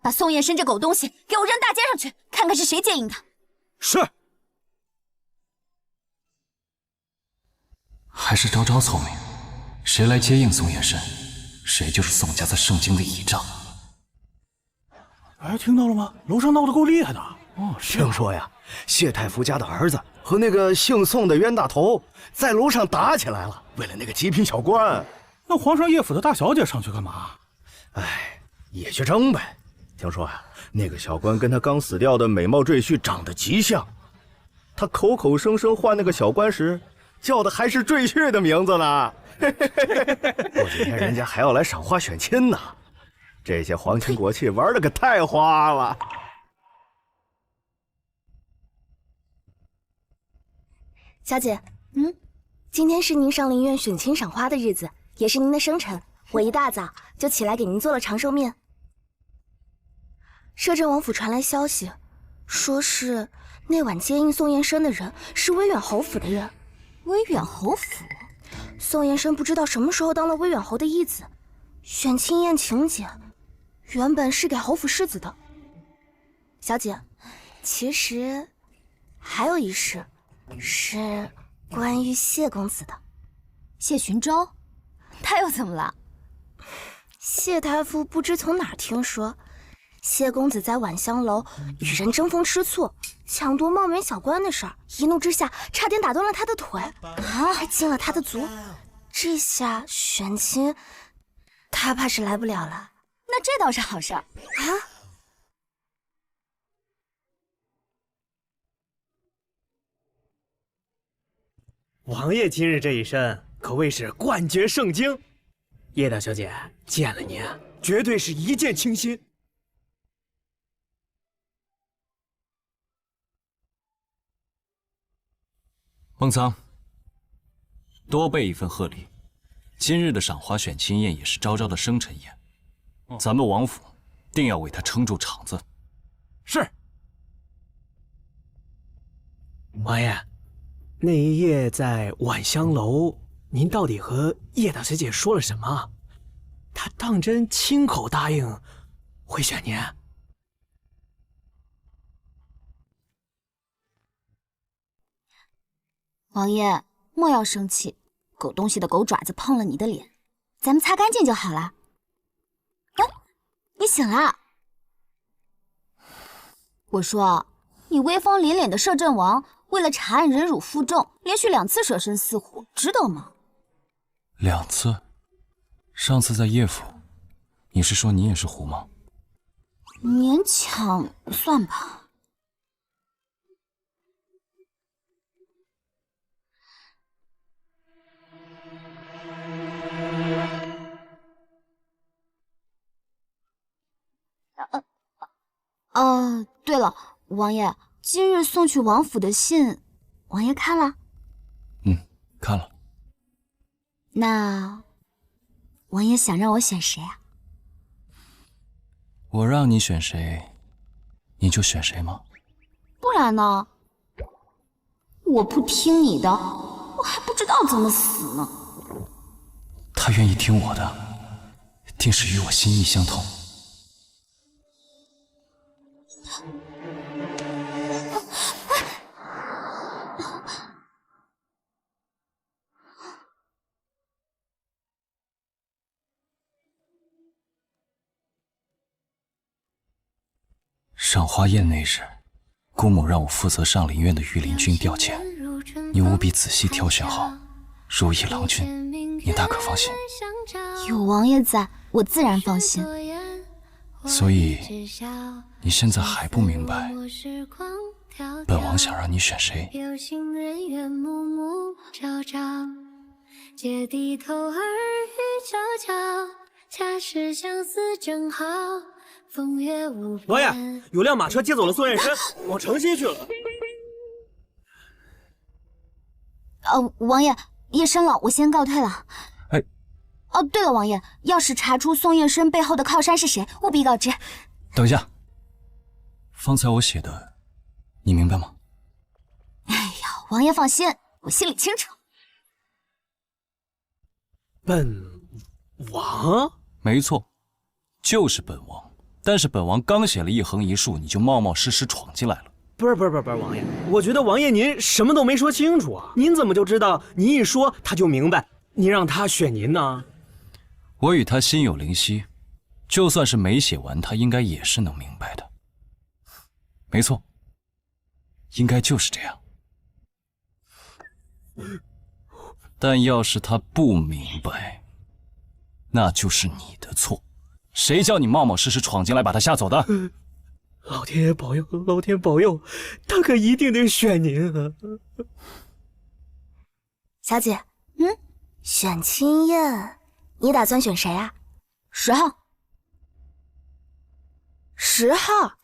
把宋燕生这狗东西给我扔大街上去，看看是谁接应他。是。还是昭昭聪明，谁来接应宋燕生？谁就是宋家在圣经的倚仗。哎，听到了吗？楼上闹得够厉害的。哦，听说呀，谢太夫家的儿子和那个姓宋的冤大头在楼上打起来了，为了那个极品小官。那皇上叶府的大小姐上去干嘛？哎，也去争呗。听说呀，那个小官跟他刚死掉的美貌赘婿长得极像，他口口声声唤那个小官时，叫的还是赘婿的名字呢。过几天人家还要来赏花选亲呢，这些皇亲国戚玩的可太花了。小姐，今天是您上林苑选亲赏花的日子，也是您的生辰，我一大早就起来给您做了长寿面。摄政王府传来消息，说是那晚接应宋延生的人是威远侯府的人。威远侯府？宋延生不知道什么时候当了威远侯的义子，选亲宴请柬原本是给侯府世子的。小姐，其实还有一事，是关于谢公子的。谢寻舟？他又怎么了？谢太傅不知从哪儿听说，谢公子在晚香楼与人争风吃醋，抢夺茂源小官的事儿，一怒之下差点打断了他的腿，还进了他的族。这下选亲，他怕是来不了了。那这倒是好事儿啊！王爷今日这一身可谓是冠绝圣经，叶大小姐见了您，绝对是一见倾心。孟苍，多备一份贺礼。今日的赏花选亲宴也是昭昭的生辰宴，咱们王府定要为他撑住场子。是。王爷，那一夜在晚香楼，您到底和叶大小姐说了什么？她当真亲口答应会选您？王爷，莫要生气，狗东西的狗爪子碰了你的脸，咱们擦干净就好了。哎，你醒了？我说，你威风凛凛的摄政王，为了查案忍辱负重，连续2次舍身饲虎，值得吗？2次？上次在叶府，你是说你也是虎吗？勉强算吧。对了，王爷，今日送去王府的信，王爷看了？看了。那王爷想让我选谁啊？我让你选谁，你就选谁吗？不然呢？我不听你的，我还不知道怎么死呢。他愿意听我的，定是与我心意相通。赏花宴那日，姑母让我负责上林苑的御林军调遣，你务必仔细挑选好，如意郎君，你大可放心。有王爷在，我自然放心。所以，你现在还不明白，本王想让你选谁？有心人愿暮暮朝朝，皆低头耳语悄悄，恰是相思正好。风月无边。王爷，有辆马车接走了宋燕生，往城西去了。王爷，夜深了，我先告退了。哎，对了，王爷，要是查出宋燕生背后的靠山是谁，务必告知。等一下，方才我写的，你明白吗？哎呀，王爷放心，我心里清楚。本王？没错，就是本王。但是本王刚写了一横一竖，你就冒冒失失闯进来了。不是，王爷，我觉得王爷您什么都没说清楚啊！您怎么就知道？您一说他就明白，您让他选您呢？我与他心有灵犀，就算是没写完，他应该也是能明白的。没错，应该就是这样。但要是他不明白，那就是你的错。谁叫你冒冒失失闯进来把他吓走的？老天爷保佑，老天保佑，他可一定得选您啊！小姐，选青燕，你打算选谁啊？10号。10号，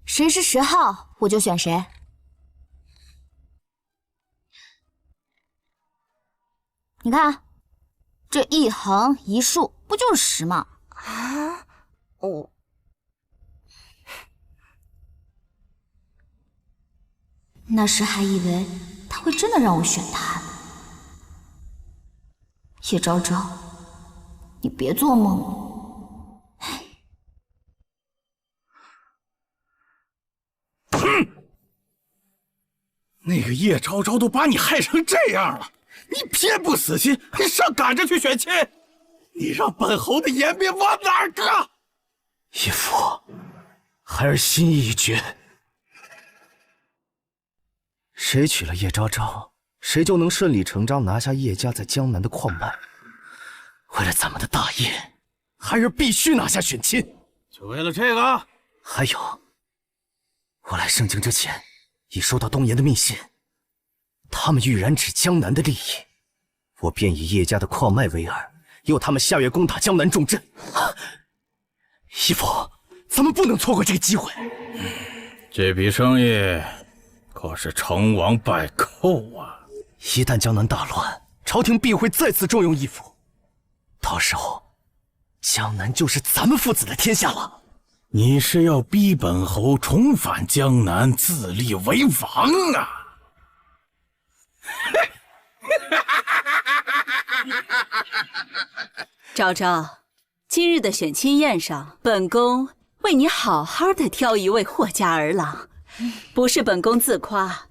谁是10号，我就选谁。你看，这一横一竖，不就是10吗？啊，哦。那时还以为他会真的让我选他呢。叶昭昭，你别做梦了。那个叶昭昭都把你害成这样了，你偏不死心，还上赶着去选亲，你让本侯的颜面往哪儿搁？义父，孩儿心意已决。谁娶了叶昭昭，谁就能顺理成章拿下叶家在江南的矿脉。为了咱们的大业，孩儿必须拿下选亲。就为了这个？还有，我来盛京之前，已收到东岩的密信，他们欲染指江南的利益，我便以叶家的矿脉为饵，诱他们下月攻打江南重镇。义父，咱们不能错过这个机会。这笔生意可是成王败寇啊！一旦江南大乱，朝廷必会再次重用义父，到时候江南就是咱们父子的天下了。你是要逼本侯重返江南，自立为王啊！昭昭，今日的选亲宴上，本宫为你好好的挑一位霍家儿郎。不是本宫自夸，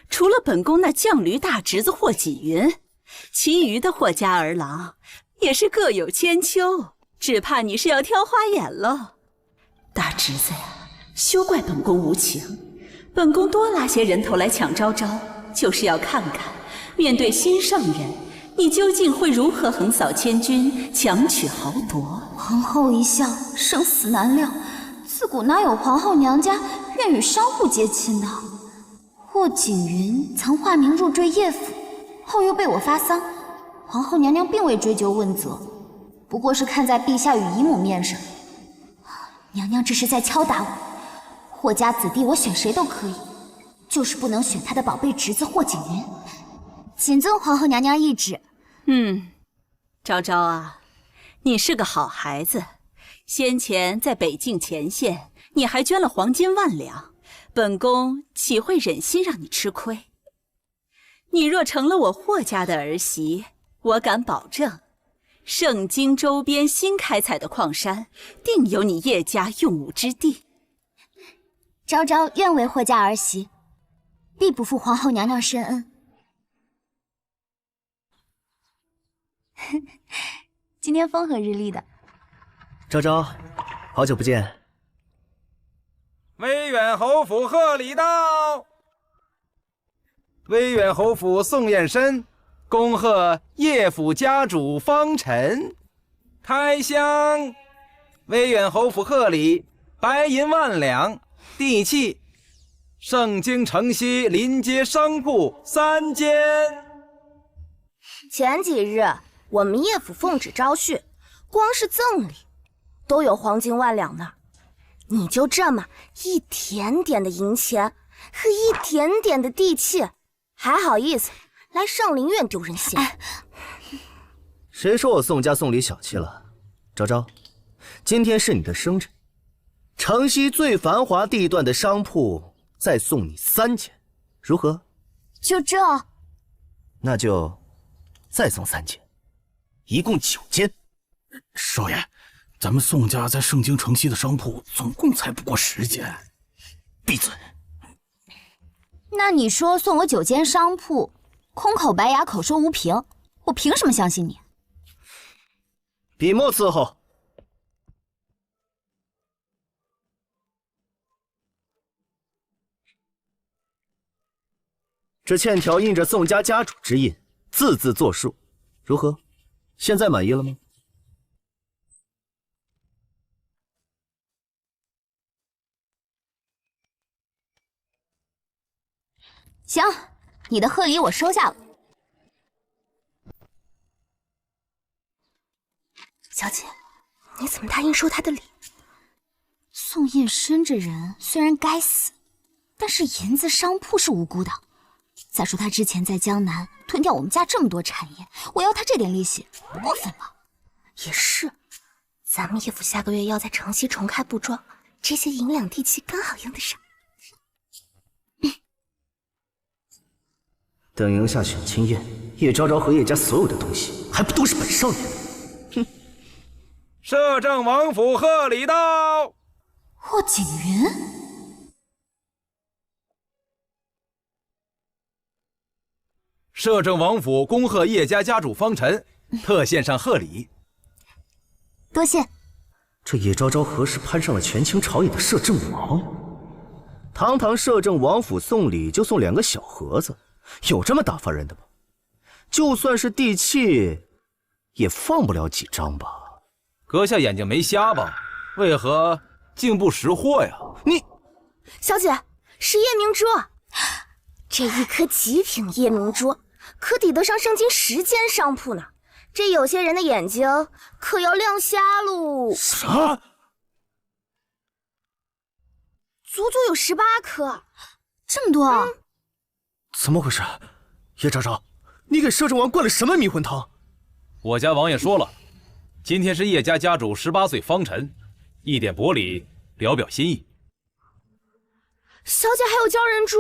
除了本宫那犟驴大侄子霍锦云，其余的霍家儿郎也是各有千秋，只怕你是要挑花眼了。大侄子呀，休怪本宫无情，本宫多拉些人头来抢昭昭，就是要看看面对新上任，你究竟会如何横扫千军，强取豪夺。皇后一向生死难料，自古哪有皇后娘家愿与商户结亲的？霍景云曾化名入赘叶府，后又被我发丧，皇后娘娘并未追究问责，不过是看在陛下与姨母面上，娘娘这是在敲打我。霍家子弟我选谁都可以，就是不能选她的宝贝侄子霍景云。谨遵皇后娘娘懿旨。昭昭啊，你是个好孩子，先前在北境前线，你还捐了黄金1万两，本宫岂会忍心让你吃亏？你若成了我霍家的儿媳，我敢保证，盛京周边新开采的矿山，定有你叶家用武之地。昭昭愿为霍家儿媳，必不负皇后娘娘深恩。今天风和日丽的。昭昭，好久不见。威远侯府贺礼到。威远侯府送宴申，恭贺叶府家主方辰。开箱。威远侯府贺礼，白银1万两，地契盛京城西临街商铺3间。前几日我们叶府奉旨招婿，光是赠礼都有黄金1万两呢。你就这么一点点的银钱和一点点的地契，还好意思来上林苑丢人现眼？谁说我宋家送礼小气了？昭昭，今天是你的生日，城西最繁华地段的商铺再送你3间，如何？就这？那就再送3间，一共9间。少爷，咱们宋家在盛京城西的商铺总共才不过10间。闭嘴！那你说送我9间商铺，空口白牙，口说无凭，我凭什么相信你？笔墨伺候。这欠条印着宋家家主之印，字字作数，如何？现在满意了吗？行，你的贺礼我收下了。小姐，你怎么答应收他的礼？宋燕生这人虽然该死，但是银子商铺是无辜的。再说他之前在江南吞掉我们家这么多产业，我要他这点利息，不过分吗？也是，咱们叶府下个月要在城西重开布庄，这些银两地契刚好用得上。等赢下选亲宴，叶昭昭和叶家所有的东西，还不都是本少爷的？哼！摄政王府贺礼到。霍景云。摄政王府恭贺叶家家主方辰，特献上贺礼。多谢。这叶昭昭何时攀上了权倾朝野的摄政王？堂堂摄政王府送礼就送2个小盒子，有这么打发人的吗？就算是地契，也放不了几张吧？阁下眼睛没瞎吧？为何竟不识货呀？你，小姐，是夜明珠，这一颗极品夜明珠，可抵得上圣经10间商铺呢。这有些人的眼睛可要亮瞎喽！啥？足足有18颗，这么多啊！怎么回事？叶昭昭，你给摄政王灌了什么迷魂汤？我家王爷说了，今天是叶家家主18岁方辰，一点薄礼，表表心意。小姐还有鲛人珠，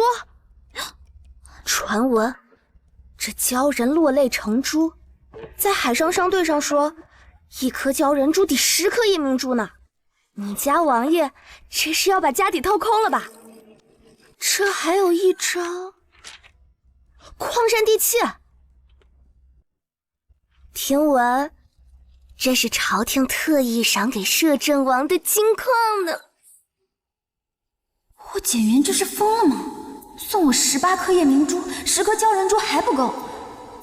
传闻这鲛人落泪成珠，在海上商队上说，1颗鲛人珠抵10颗夜明珠呢。你家王爷这是要把家底掏空了吧？这还有1张矿山地契，听闻这是朝廷特意赏给摄政王的金矿呢。霍简云这是疯了吗？送我18颗夜明珠，10颗鲛人珠还不够，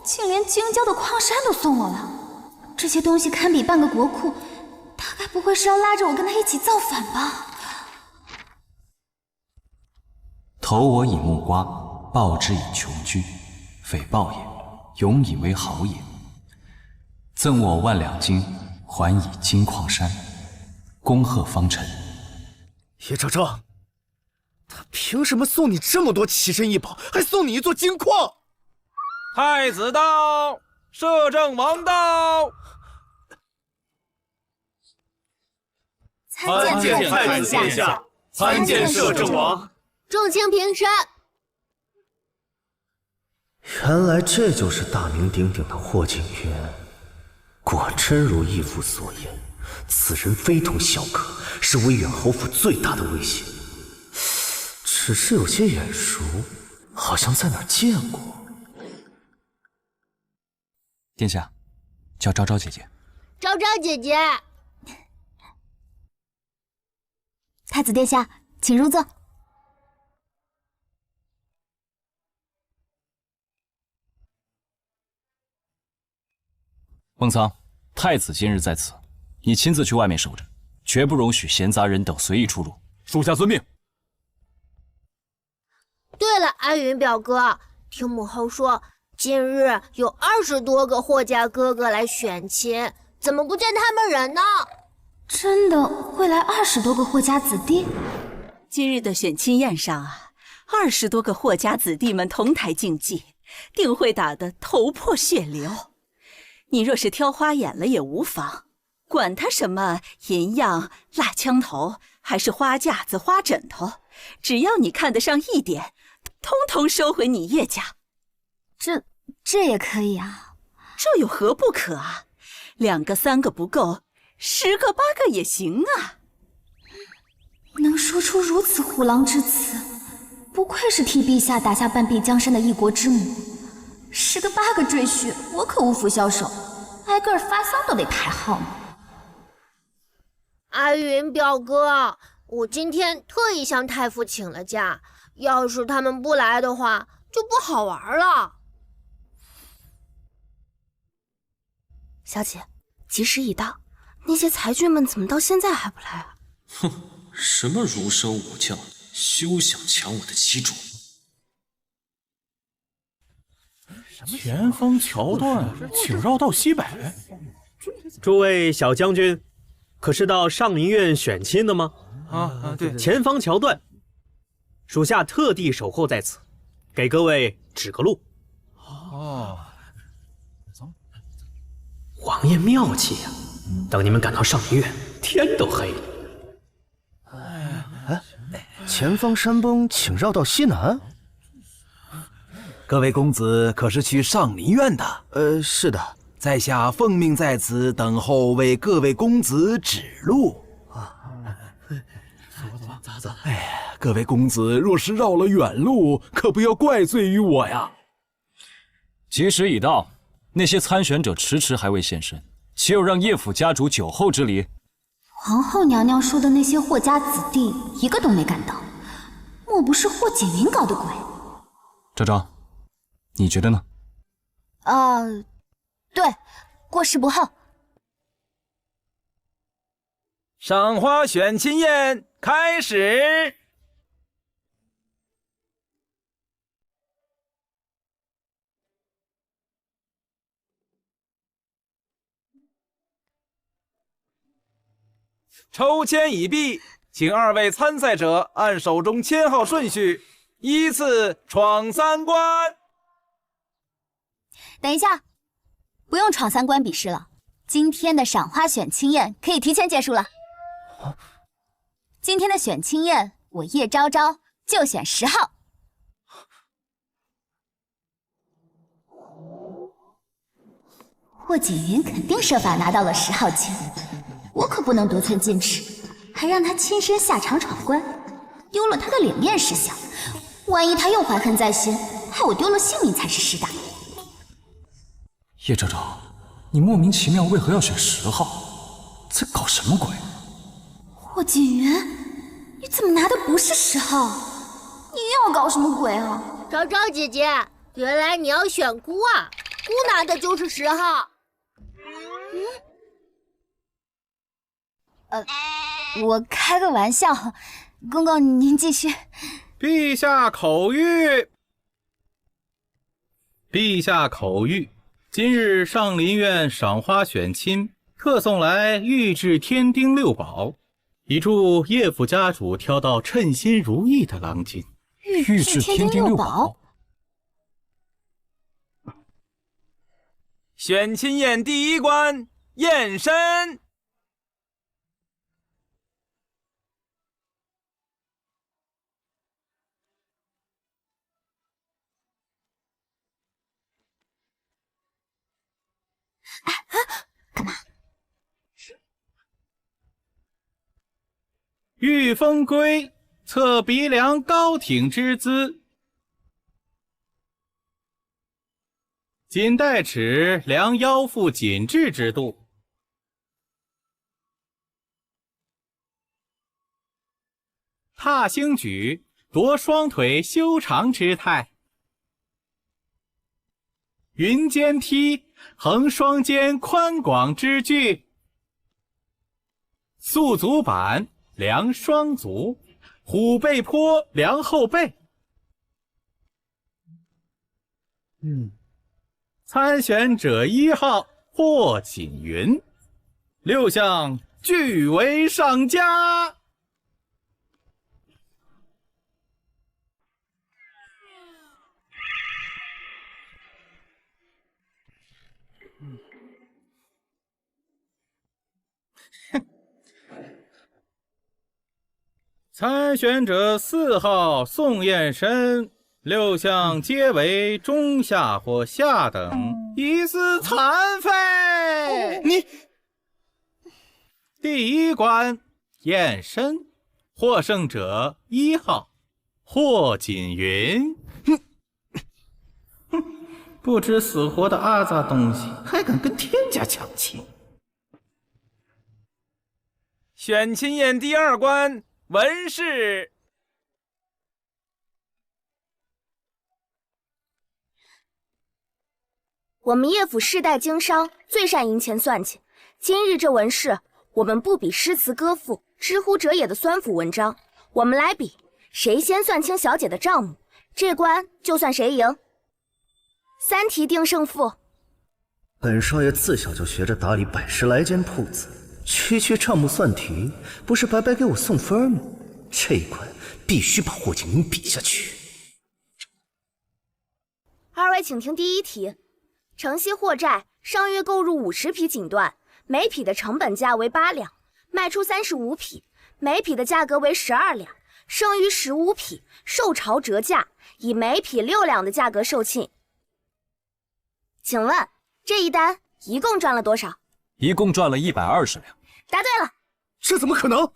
竟连京郊的矿山都送我了。这些东西堪比半个国库，他该不会是要拉着我跟他一起造反吧？投我以木瓜，报之以琼琚，匪报也，永以为豪也。赠我1万2金，还以金矿山，恭贺方辰。叶昭昭，他凭什么送你这么多奇珍异宝，还送你一座金矿？太子到，摄政王到。参见太子殿下，参见摄政王。众卿平身。原来这就是大名鼎鼎的霍景云，果真如义父所言，此人非同小可，是威远侯府最大的威胁。只是有些眼熟，好像在哪儿见过。殿下，叫昭昭姐姐。昭昭姐姐。太子殿下，请入座。孟苍，太子今日在此，你亲自去外面守着，绝不容许闲杂人等随意出入。属下遵命。对了，安云表哥，听母后说，近日有20多个霍家哥哥来选亲，怎么不见他们人呢？真的会来20多个霍家子弟？今日的选亲宴上啊，20多个霍家子弟们同台竞技，定会打得头破血流。你若是挑花眼了也无妨，管他什么银样、蜡枪头，还是花架子、花枕头，只要你看得上一点，通通收回你叶家。这也可以啊？这有何不可啊？2个3个不够，10个8个也行啊。能说出如此虎狼之词，不愧是替陛下打下半壁江山的一国之母。10个8个赘婿，我可无福消受，挨个发丧都得排号呢。阿云表哥，我今天特意向太傅请了假，要是他们不来的话，就不好玩了。小姐，吉时已到，那些才俊们怎么到现在还不来啊？哼，什么儒生武将，休想抢我的旗主！前方桥段，请绕道西北。诸位小将军，可是到上林苑选亲的吗？对，前方桥段，属下特地守候在此，给各位指个路。王爷妙计呀！等你们赶到上林苑，天都黑了。前方山崩，请绕道西南。各位公子可是去上林苑的？是的，在下奉命在此等候，为各位公子指路。走。哎呀，各位公子若是绕了远路，可不要怪罪于我呀。吉时已到，那些参选者迟迟还未现身，岂有让叶府家主久候之理？皇后娘娘说的那些霍家子弟，一个都没赶到，莫不是霍锦云搞的鬼？昭昭，你觉得呢？对，过时不候。赏花选亲宴开始。抽签已毕，请二位参赛者按手中签号顺序依次闯三关。等一下，不用闯三关比试了，今天的赏花选亲宴可以提前结束了。今天的选亲宴，我叶昭昭就选10号。霍锦云肯定设法拿到了10号签，我可不能得寸进尺，还让他亲身下场闯关，丢了他的脸面识相。万一他又怀恨在心，害我丢了性命才是实打。叶昭昭，你莫名其妙为何要选10号？在搞什么鬼？霍锦云，你怎么拿的不是10号？你又要搞什么鬼啊？昭昭姐姐，原来你要选姑啊！姑拿的就是10号。我开个玩笑，公公您继续。陛下口谕。陛下口谕，今日上林苑赏花选亲，特送来玉质天丁6宝，以助叶府家主挑到称心如意的郎君。玉质天丁6宝。选亲宴第一关，验身。干嘛？玉峰龟，侧鼻梁高挺之姿，锦带尺量腰腹紧致之度，踏星举夺双腿修长之态，云间踢横双肩宽广之距，素足板量双足，虎背坡量后背。参选者1号霍锦云，6项俱为上佳。参选者4号宋彦深，6项皆为中下或下等，疑似残废。你第一关验身，获胜者1号霍锦云。不知死活的阿杂东西，还敢跟天家抢亲！选亲宴第2关，文氏。我们叶府世代经商，最善赢钱算计。今日这文氏，我们不比诗词歌赋、知乎者也的酸腐文章，我们来比，谁先算清小姐的账目，这关就算谁赢。3题定胜负。本少爷自小就学着打理110来间铺子，区区账目算题，不是白白给我送分吗？这一关必须把霍景云比下去。2位请听第1题。城西货寨上月购入50匹锦缎，每匹的成本价为8两，卖出35匹，每匹的价格为12两，剩余15匹受潮折价，以每匹6两的价格售罄。请问这一单一共赚了多少？一共赚了120两。答对了。这怎么可能？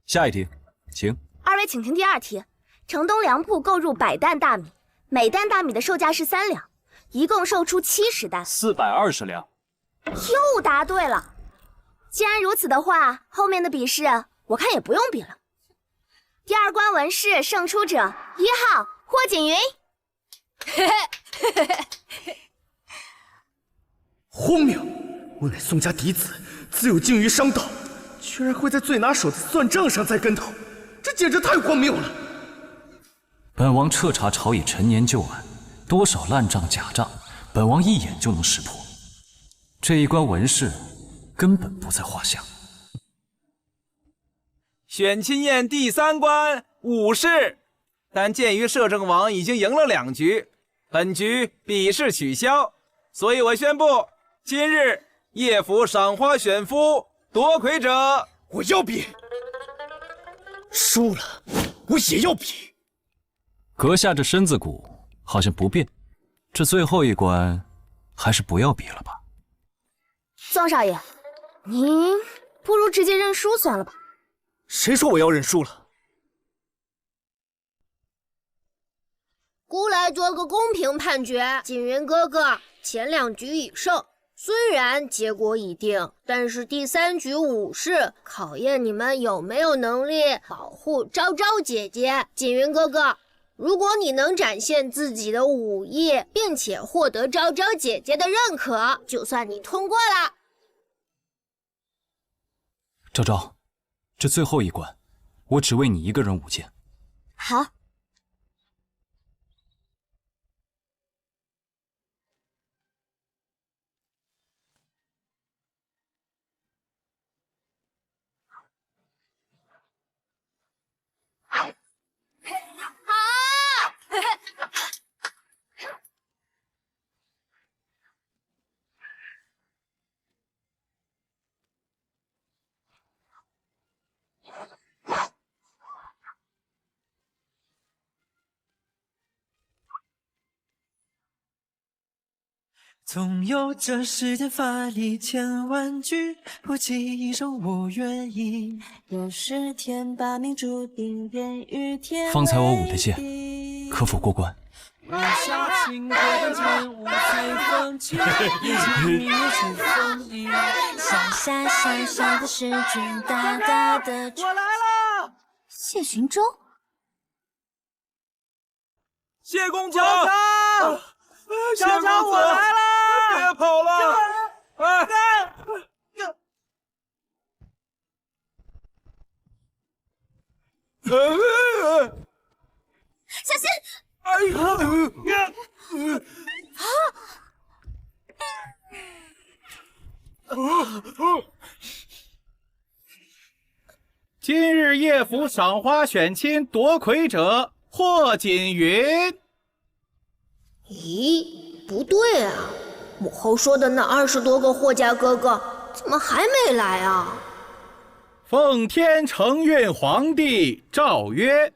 下一题，请。2位请听第2题。城东粮铺购入100担大米，每担大米的售价是3两，一共售出70担，420两。又答对了。既然如此的话，后面的比试我看也不用比了。第2关文氏胜出者1号霍景云。荒谬！我乃宋家嫡子，自有精于商道，居然会在最拿手的算账上栽跟头，这简直太荒谬了！本王彻查朝野陈年旧案，多少烂账假账，本王一眼就能识破。这一关文氏根本不在话下。选亲宴第3关武士，但鉴于摄政王已经赢了2局，本局比试取消，所以我宣布，今日叶府赏花选夫夺魁者，我要比。输了，我也要比。阁下这身子骨好像不变，这最后一关还是不要比了吧。宋少爷，您不如直接认输算了吧。谁说我要认输了？姑来做个公平判决。锦云哥哥前2局已胜，虽然结果已定，但是第3局武士考验你们有没有能力保护昭昭姐姐。锦云哥哥，如果你能展现自己的武艺，并且获得昭昭姐姐的认可，就算你通过了。昭昭，这最后一关，我只为你一个人舞剑。好。总有这世间法力千万句，不及一种我愿意。有时天把命注定变与天。方才我舞的剑，可否过关？月下清歌的剑舞随风起，眼睛明月随风移。小下小小的时君，大大的我来了，谢寻舟。谢公子，小超我来了。别跑了！小心！今日叶府赏花选亲夺魁者霍锦云。咦，不对啊！母后说的那20多个霍家哥哥怎么还没来啊？奉天承运皇帝诏曰：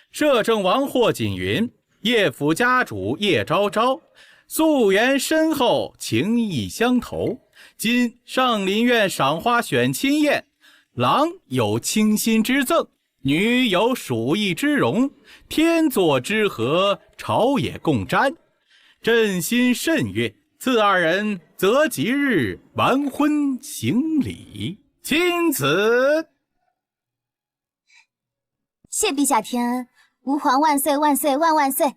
摄政王霍锦云、叶府家主叶昭昭，溯源深厚，情谊相投。今上林苑赏花选亲宴，郎有倾心之赠，女有属意之容，天作之合，朝野共瞻，朕心甚悦。赐2人择吉日完婚行礼，钦此。谢陛下天恩，吾皇万岁万岁万万岁！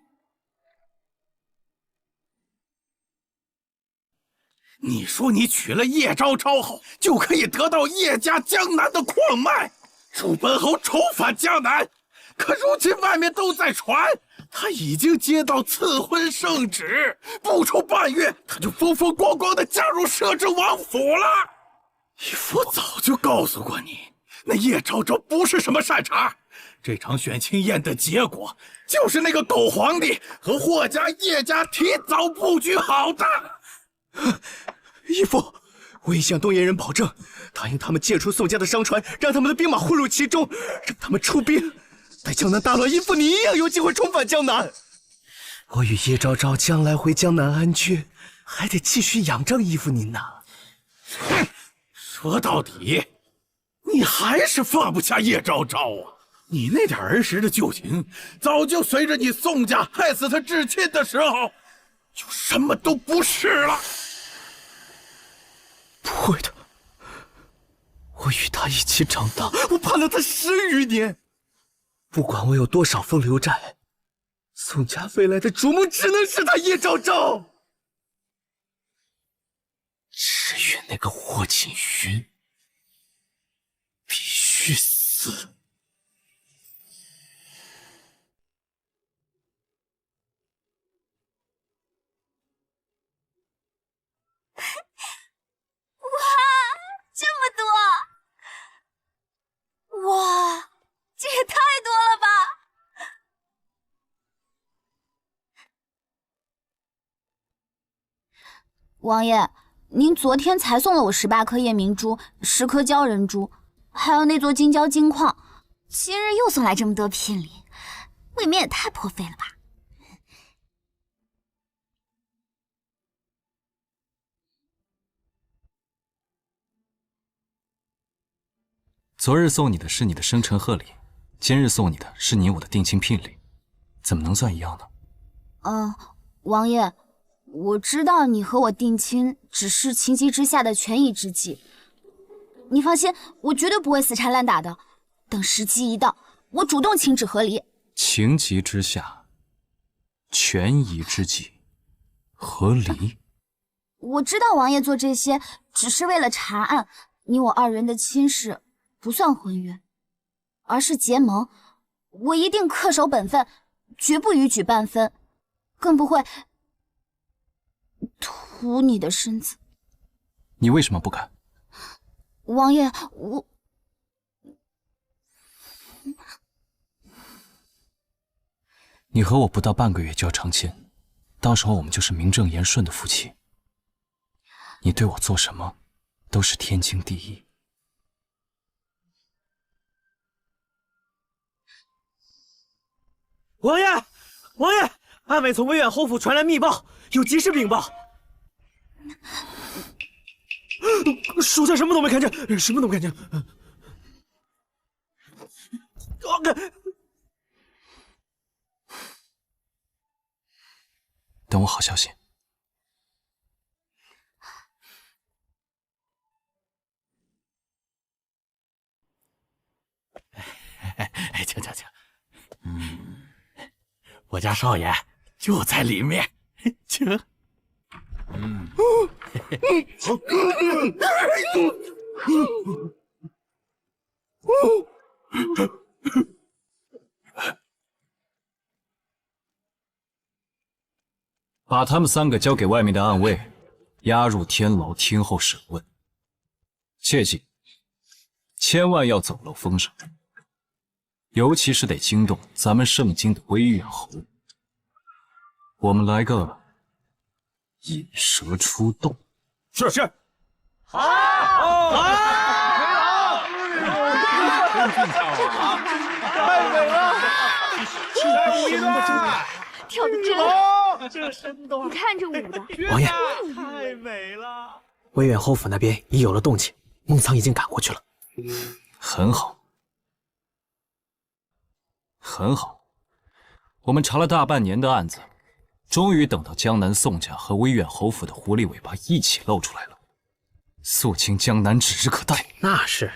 你说你娶了叶昭昭后，就可以得到叶家江南的矿脉，助本侯重返江南。可如今外面都在传，他已经接到赐婚圣旨，不出半月，他就风风光光的嫁入摄政王府了。义父早就告诉过你，那叶昭昭不是什么善茬。这场选亲宴的结果，就是那个狗皇帝和霍家、叶家提早布局好的。义父，我已向东野人保证，答应他们借出宋家的商船，让他们的兵马混入其中，让他们出兵。待江南大乱，义父你一样有机会重返江南。我与叶昭昭将来回江南安居，还得继续仰仗义父您呢。哼，说到底，你还是放不下叶昭昭啊！你那点儿时的旧情，早就随着你宋家害死他至亲的时候，就什么都不是了。不会的，我与他一起长大，我盼了他10余年。不管我有多少风流债，宋家未来的主母只能是他叶昭昭。至于那个霍锦云，必须死。哇，这么多！哇，这也太多了吧！王爷，您昨天才送了我18颗夜明珠、10颗鲛人珠，还有那座金蛟金矿，今日又送来这么多聘礼，未免也太破费了吧？昨日送你的是你的生辰贺礼，今日送你的是你我的定亲聘礼，怎么能算一样呢？王爷，我知道你和我定亲只是情急之下的权宜之计，你放心，我绝对不会死缠烂打的。等时机一到，我主动请旨和离。情急之下，权宜之计，和离。我知道王爷做这些只是为了查案，你我2人的亲事不算婚约，而是结盟。我一定恪守本分，绝不逾矩半分，更不会图你的身子。你为什么不敢？王爷，你和我不到半个月就要成亲，到时候我们就是名正言顺的夫妻。你对我做什么都是天经地义。王爷，王爷，暗卫从威远侯府传来密报，有急事禀报。属下什么都没看见，什么都没看见。等我好消息。请，我家少爷就在里面，请。把他们3个交给外面的暗卫，押入天牢听候审问。切记，千万要走漏风声，尤其是得惊动咱们圣京的威远侯。我们来个引蛇出洞。是。好。太美了！再舞一段，跳的真好，这身段，你看这舞的，王爷，太美了。威远侯府那边已有了动静，孟苍已经赶过去了。很好，很好。我们查了大半年的案子，终于等到江南宋家和威远侯府的狐狸尾巴一起露出来了。肃清江南指日可待。那是，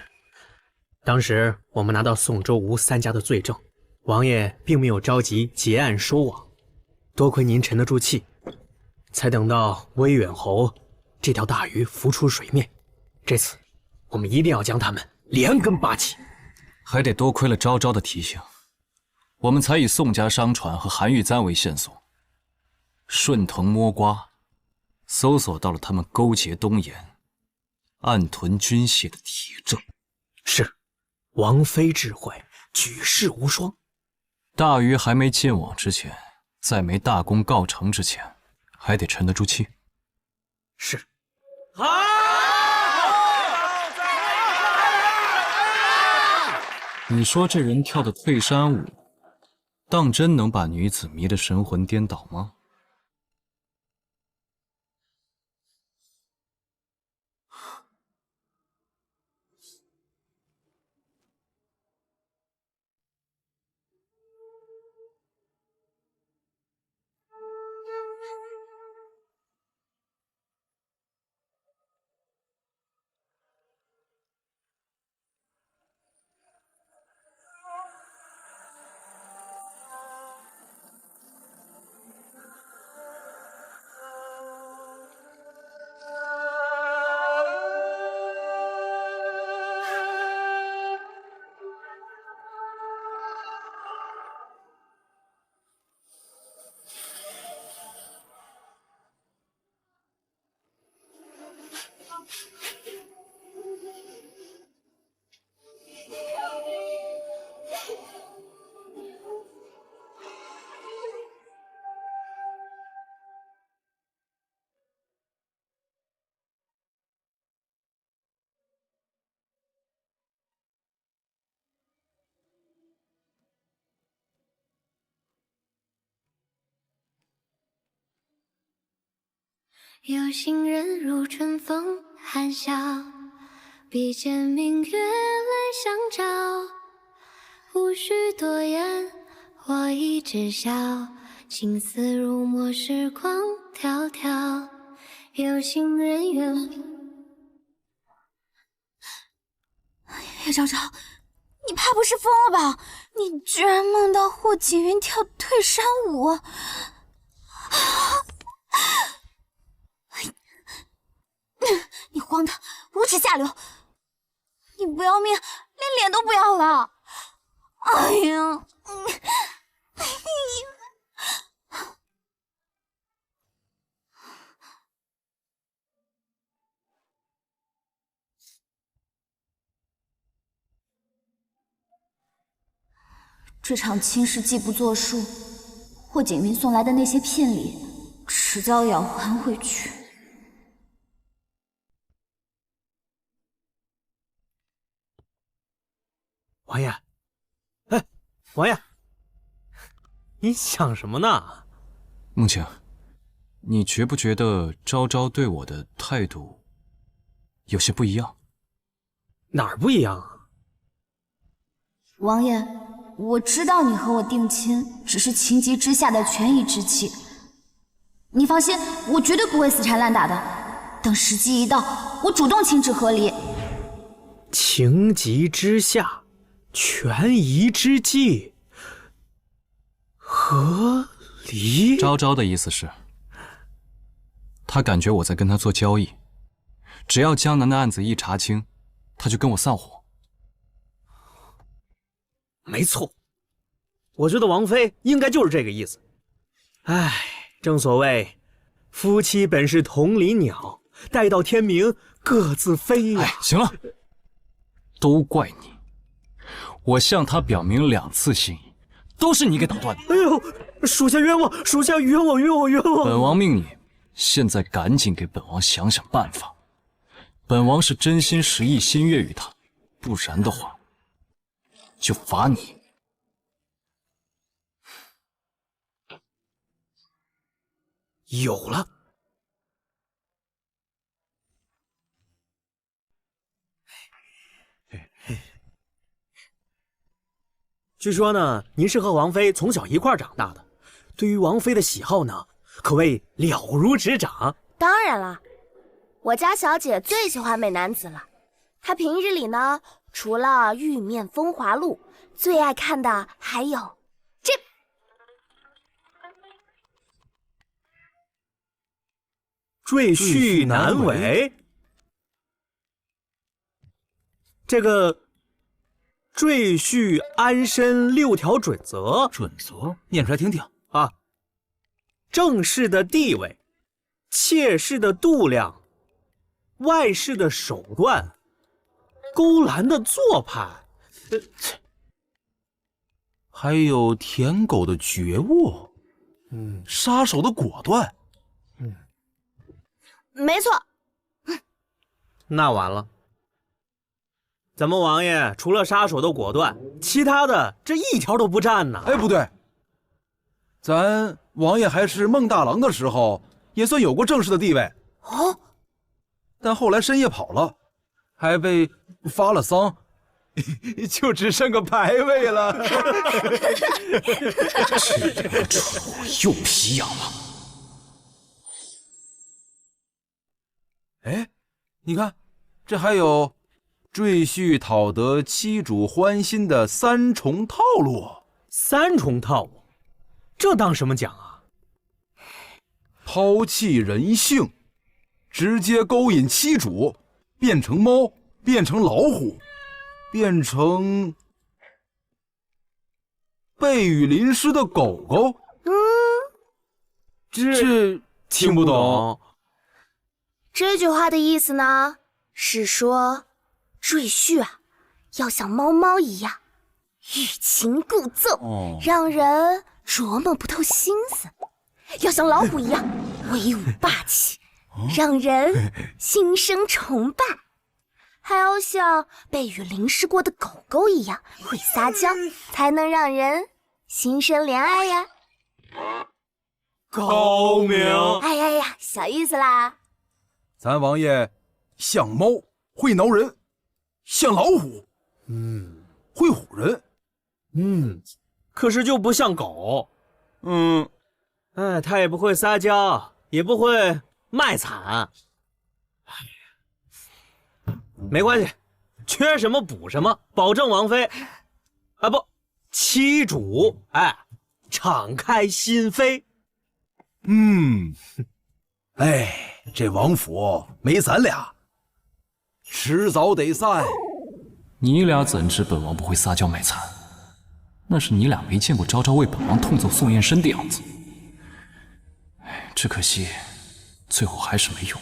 当时我们拿到宋周吴3家的罪证，王爷并没有着急结案收网，多亏您沉得住气，才等到威远侯这条大鱼浮出水面。这次我们一定要将他们连根拔起。还得多亏了昭昭的提醒，我们才以宋家商船和韩玉簪为线索，顺藤摸瓜，搜索到了他们勾结东延、暗屯军械的铁证。是，王妃智慧，举世无双。大鱼还没进网之前，在没大功告成之前，还得沉得住气。是。你说这人跳的退山舞，当真能把女子迷得神魂颠倒吗？有心人如春风含笑，比肩明月来相照。无需多言，我已知晓，情丝如墨，时光迢迢。有心人愿。叶昭昭，你怕不是疯了吧？你居然梦到霍锦云跳退山舞！你荒唐，无耻下流！你不要命，连脸都不要了！哎呀！这场亲事既不作数，霍锦云送来的那些聘礼，迟早也要还回去。王爷，哎，王爷，你想什么呢？梦晴，你觉不觉得昭昭对我的态度有些不一样？哪儿不一样啊？王爷，我知道你和我定亲只是情急之下的权宜之计，你放心，我绝对不会死缠烂打的。等时机一到，我主动请旨和离。情急之下，权宜之计，和离。昭昭的意思是，他感觉我在跟他做交易，只要江南的案子一查清，他就跟我散伙。没错，我觉得王妃应该就是这个意思。唉，正所谓夫妻本是同林鸟，待到天明各自飞呀。哎，行了，都怪你，我向他表明2次心意，都是你给打断的。哎呦，属下冤枉，属下冤枉，冤枉，冤枉！本王命你现在赶紧给本王想想办法。本王是真心实意心悦于他，不然的话，就罚你。有了。据说呢，您是和王妃从小一块长大的，对于王妃的喜好呢，可谓了如指掌。当然了，我家小姐最喜欢美男子了。她平日里呢，除了《玉面风华录》，最爱看的还有《赘婿难为。这个赘婿安身6条准则，念出来听听啊。正室的地位，妾室的度量，外室的手段，勾栏的做派，还有舔狗的觉悟，杀手的果断，没错。那完了，咱们王爷除了杀手的果断，其他的这一条都不占呢。哎，不对，咱王爷还是孟大郎的时候，也算有过正式的地位哦。但后来深夜跑了，还被发了丧，就只剩个牌位了。这个蠢货又皮痒了。哎，你看，这还有赘婿讨得妻主欢心的3重套路。3重套路，这当什么讲啊？抛弃人性，直接勾引妻主，变成猫，变成老虎，变成被雨淋湿的狗狗。这听不懂。这句话的意思呢，是说赘婿啊，要像猫猫一样欲擒故纵，让人琢磨不透心思；要像老虎一样威武霸气，让人心生崇拜；还要像被雨淋湿过的狗狗一样会撒娇，才能让人心生怜爱呀。高明！哎呀呀，小意思啦。咱王爷像猫会挠人，像老虎，会唬人，可是就不像狗，他也不会撒娇，也不会卖惨，没关系，缺什么补什么，保证王妃，啊不，妻主，敞开心扉。这王府没咱俩，迟早得散。你俩怎知本王不会撒娇卖惨？那是你俩没见过昭昭为本王痛揍宋燕生的样子。只可惜，最后还是没用。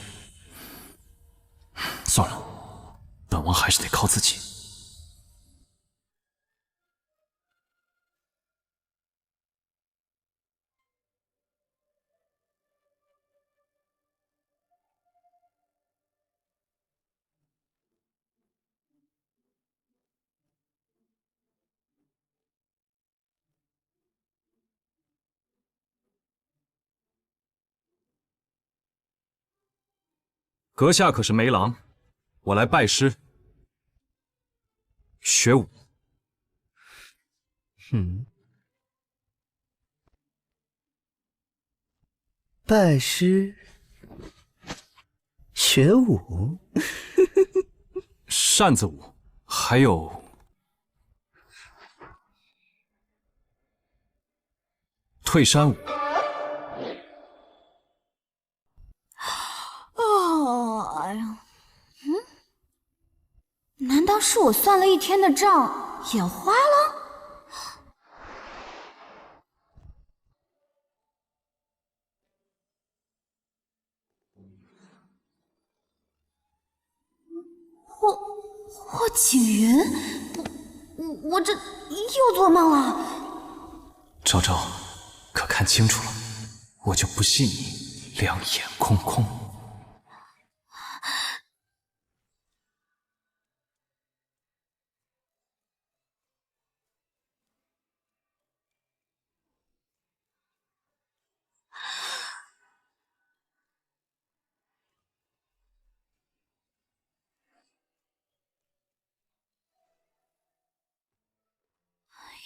算了，本王还是得靠自己。阁下可是梅郎，我来拜师学武。拜师学武，扇子舞，还有退山舞。哎呀，难道是我算了一天的账眼花了？霍景云，我这又做梦了。昭昭，可看清楚了，我就不信你两眼空空。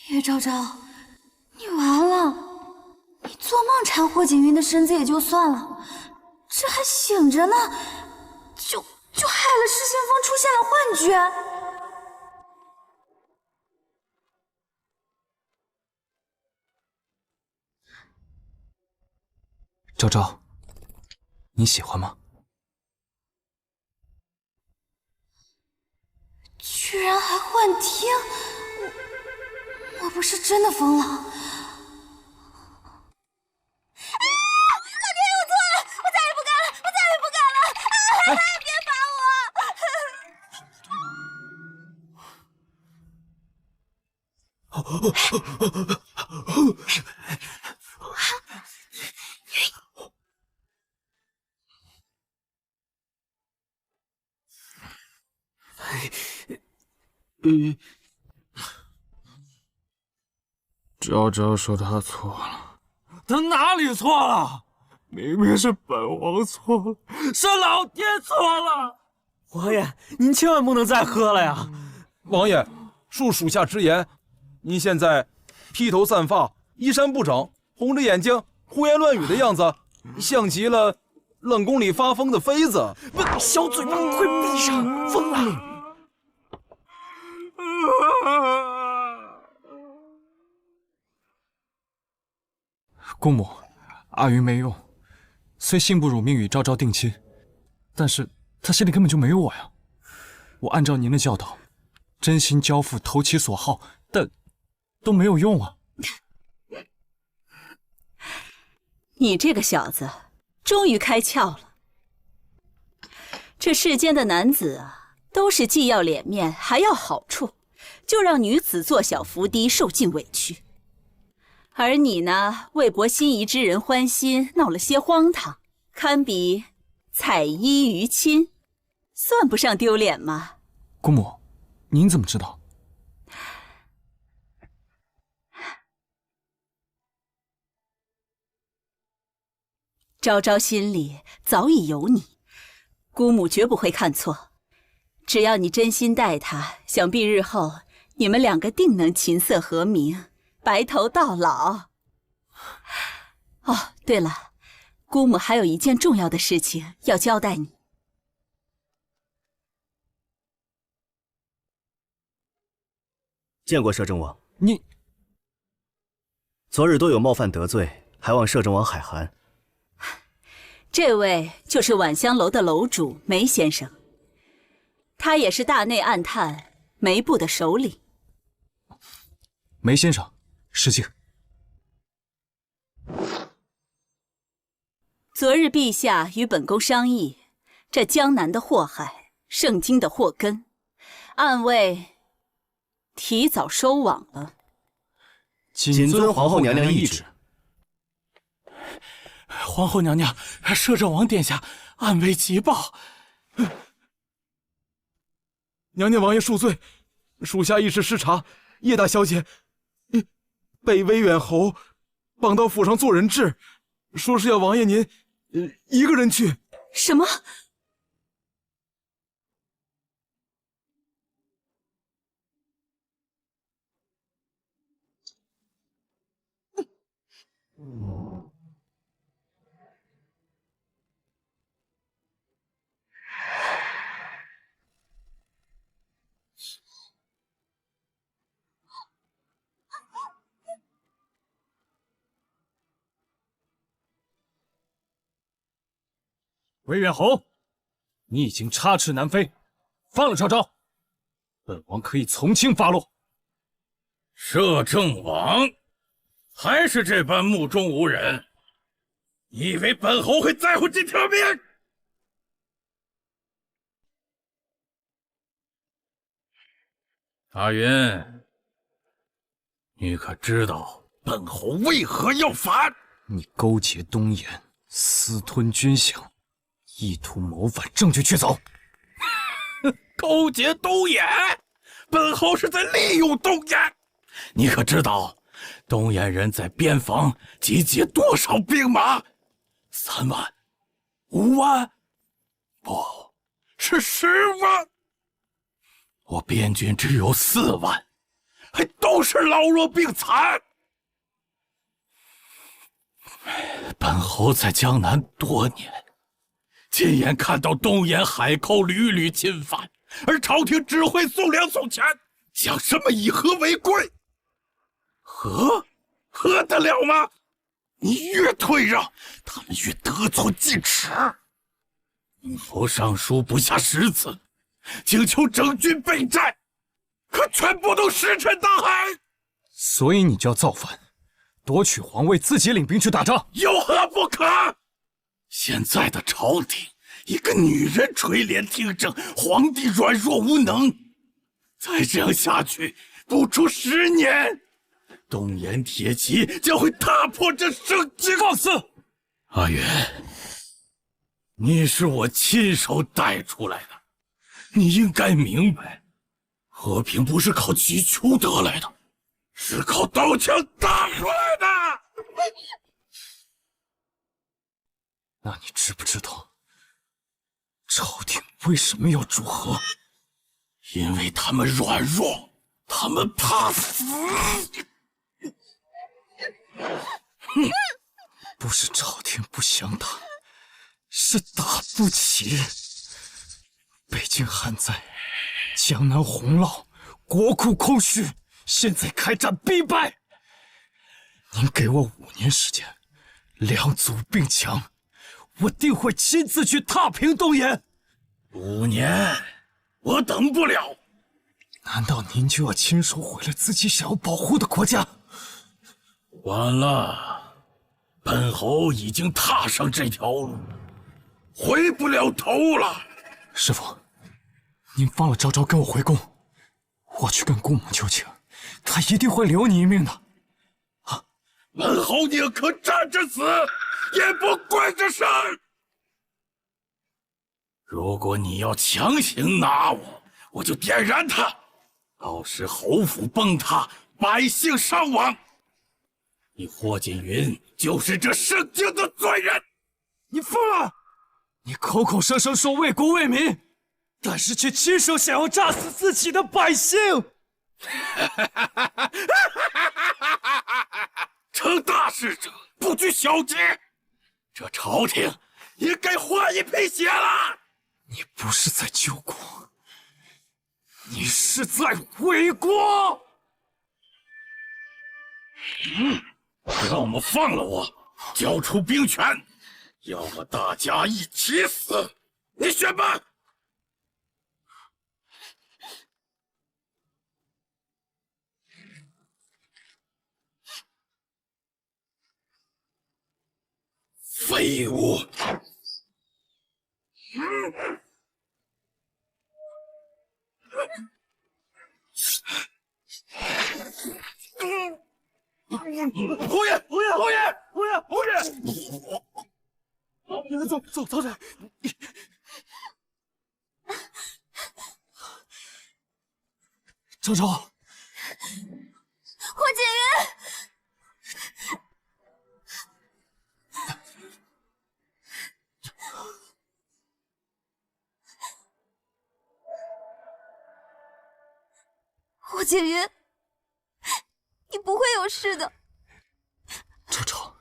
叶昭昭，你完了！你做梦缠霍景云的身子也就算了，这还醒着呢，就害了失心疯出现了幻觉。昭昭，你喜欢吗？居然还幻听，我不是真的疯了。老天，我错了，我再也不敢了，我再也不敢了！别罚昭昭说他错了，他哪里错了？明明是本王错了，是老爹错了。王爷，您千万不能再喝了呀！王爷，恕属下直言，您现在披头散发、衣衫不整、红着眼睛、胡言乱语的样子，像极了冷宫里发疯的妃子。小嘴巴，快闭上！疯了！姑母，阿云没用，虽幸不辱命与昭昭定亲，但是他心里根本就没有我呀。我按照您的教导，真心交付，投其所好，但都没有用啊。你这个小子，终于开窍了。这世间的男子啊，都是既要脸面，还要好处，就让女子做小伏低，受尽委屈。而你呢，为博心仪之人欢心，闹了些荒唐，堪比彩衣娱亲，算不上丢脸吗？姑母，您怎么知道？昭昭心里早已有你，姑母绝不会看错。只要你真心待她，想必日后你们两个定能琴瑟和鸣，白头到老。哦，对了，姑母还有一件重要的事情要交代你。见过摄政王。你昨日多有冒犯得罪，还望摄政王海涵。这位就是晚香楼的楼主梅先生，他也是大内暗探梅部的首领。梅先生，失敬。昨日陛下与本宫商议，这江南的祸害，盛京的祸根，暗卫提早收网了。谨遵皇后娘娘懿旨。皇后娘娘，摄政王殿下，暗卫急报。娘娘王爷恕罪，属下一时失察，叶大小姐被威远侯绑到府上做人质，说是要王爷您一个人去。什么？魏远侯，你已经插翅难飞，放了昭昭，本王可以从轻发落。摄政王还是这般目中无人，你以为本侯会在乎这条命？阿云，你可知道本侯为何要反？你勾结东岩，私吞军饷，意图谋反，证据确凿。勾结东岩，本侯是在利用东岩。你可知道东岩人在边防集结多少兵马？3万、5万，不是10万。我边军只有4万，还都是老弱病残。本侯在江南多年，亲眼看到东沿海寇屡屡侵犯，而朝廷只会送粮送钱，讲什么以和为贵？和得了吗？你越退让，他们越得寸进尺。封侯上书不下10次，请求整军备战，可全部都石沉大海。所以你就要造反，夺取皇位，自己领兵去打仗，有何不可？现在的朝廷，一个女人垂帘听政，皇帝软弱无能，再这样下去，不出10年，东岩铁骑将会踏破这圣经。放肆！阿元，你是我亲手带出来的，你应该明白，和平不是靠祈求得来的，是靠刀枪打出来的。那你知不知道，朝廷为什么要主和？因为他们软弱，他们怕死。不是朝廷不想打，是打不起。北京旱灾，江南洪涝，国库空虚，现在开战必败。您给我5年时间，2组并强，我定会亲自去踏平东岩。5年，我等不了。难道您就要亲手毁了自己想要保护的国家？晚了。本侯已经踏上这条路，回不了头了。师父，您放了昭昭跟我回宫，我去跟姑母求情，她一定会留你一命的。啊！本侯宁可站着死，也不跪着生。如果你要强行拿我，我就点燃他，到时侯府崩塌，百姓伤亡。你霍锦云就是这圣经的罪人！你疯了！你口口声声说为国为民，但是却亲手想要炸死自己的百姓！成大事者不拘小节，这朝廷也该换一批血了！你不是在救国，你是在毁国！要么放了我，交出兵权，要么大家一起死，你选吧。废物！侯爷，侯爷，侯爷，侯爷，侯爷！走，曹操！昭昭，霍锦云，霍锦云，你不会有事的。昭昭，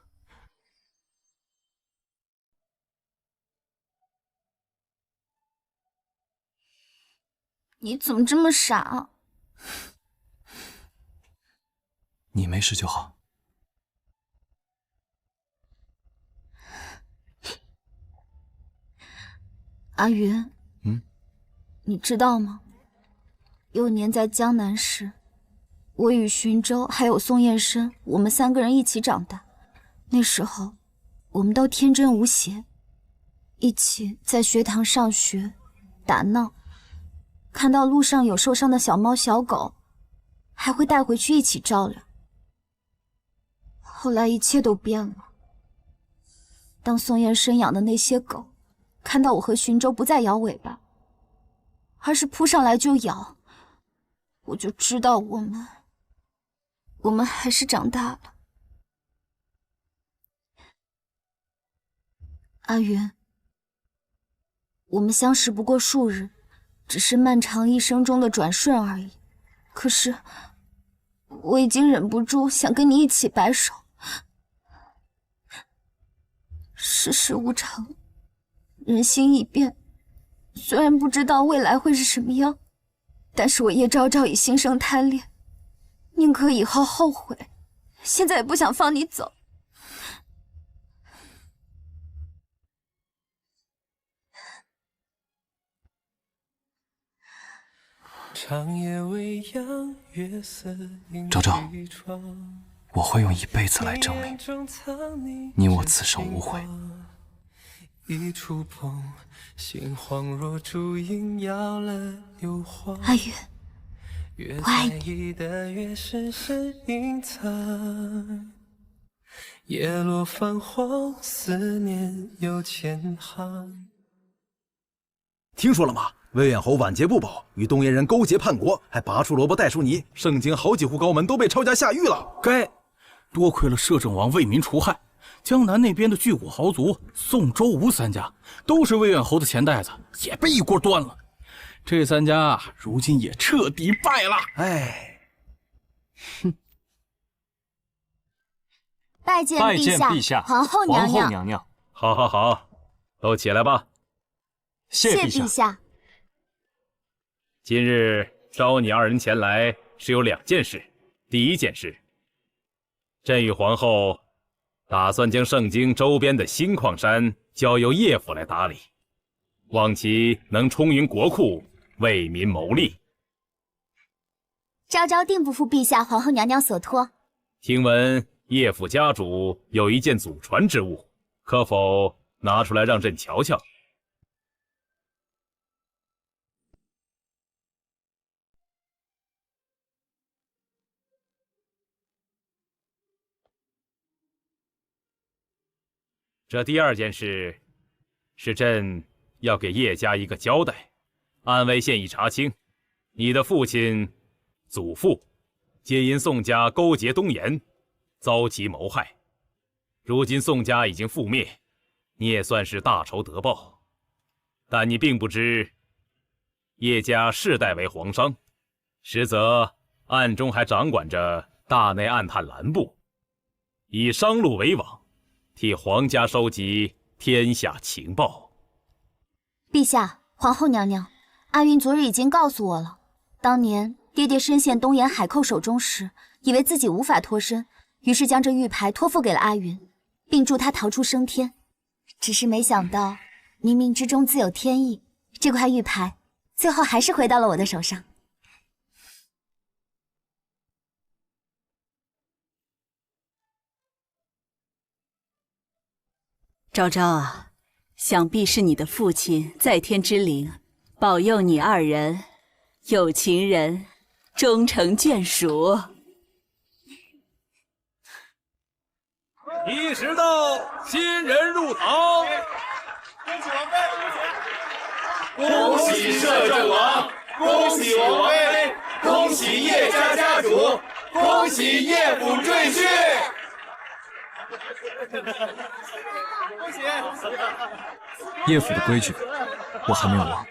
你怎么这么傻？你没事就好。阿云，你知道吗？幼年在江南时，我与荀州还有宋燕生，我们3个人一起长大。那时候，我们都天真无邪，一起在学堂上学、打闹，看到路上有受伤的小猫小狗，还会带回去一起照料。后来一切都变了。当宋燕生养的那些狗看到我和荀州不再摇尾巴，而是扑上来就咬，我就知道我们还是长大了。阿云，我们相识不过数日，只是漫长一生中的转瞬而已。可是，我已经忍不住想跟你一起白首。世事无常，人心易变。虽然不知道未来会是什么样，但是我叶昭昭已心生贪恋，宁可以后后悔，现在也不想放你走。昭昭，我会用一辈子来证明你我此生无悔。一触碰，心慌若烛影摇了流花。阿云，越我爱在意的越是深隐藏，叶落泛黄，思念又千行。听说了吗？魏远侯晚节不保，与东燕人勾结叛国，还拔出萝卜带出泥。盛京好几户高门都被抄家下狱了。该，多亏了摄政王为民除害，江南那边的巨贾豪族宋、周、吴三家都是魏远侯的钱袋子，也被一锅端了。这三家如今也彻底败了。哎，哼！拜见陛下，皇后娘娘。皇后娘娘，好，好，好，都起来吧。谢陛下。今日召你二人前来是有2件事。第一件事，朕与皇后打算将盛京周边的新矿山交由叶府来打理，望其能充盈国库，为民谋利。昭昭定不负陛下、皇后娘娘所托。听闻叶府家主有一件祖传之物，可否拿出来让朕瞧瞧？这第二件事，是朕要给叶家一个交代。安徽县已查清，你的父亲、祖父皆因宋家勾结东延，遭其谋害。如今宋家已经覆灭，你也算是大仇得报。但你并不知，叶家世代为皇商，实则暗中还掌管着大内暗探蓝部，以商路为网，替皇家收集天下情报。陛下、皇后娘娘，阿云昨日已经告诉我了。当年爹爹深陷东延海寇手中时，以为自己无法脱身，于是将这玉牌托付给了阿云，并助他逃出升天。只是没想到，冥冥之中自有天意，这块玉牌最后还是回到了我的手上。昭昭啊，想必是你的父亲在天之灵，保佑你二人有情人终成眷属。一时到，新人入堂。恭喜摄政王，恭喜王妃，恭喜叶家家主，恭喜叶府赘婿。叶府的规矩，我还没有忘。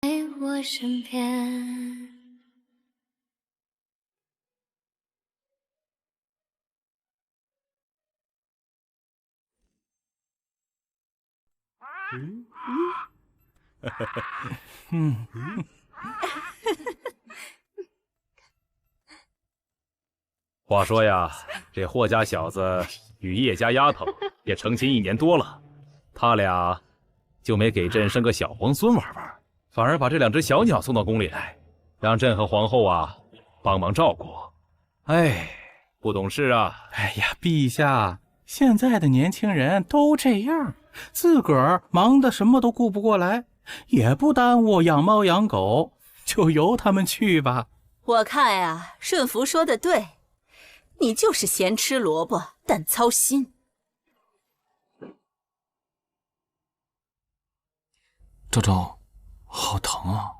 在我身边。话说呀，这霍家小子与叶家丫头也成亲1年多了，他俩就没给朕生个小皇孙玩玩，反而把这2只小鸟送到宫里来，让朕和皇后啊帮忙照顾。哎，不懂事啊！哎呀，陛下，现在的年轻人都这样，自个儿忙得什么都顾不过来，也不耽误养猫养狗，就由他们去吧。我看呀，顺福说的对，你就是咸吃萝卜淡操心。周周，好疼啊！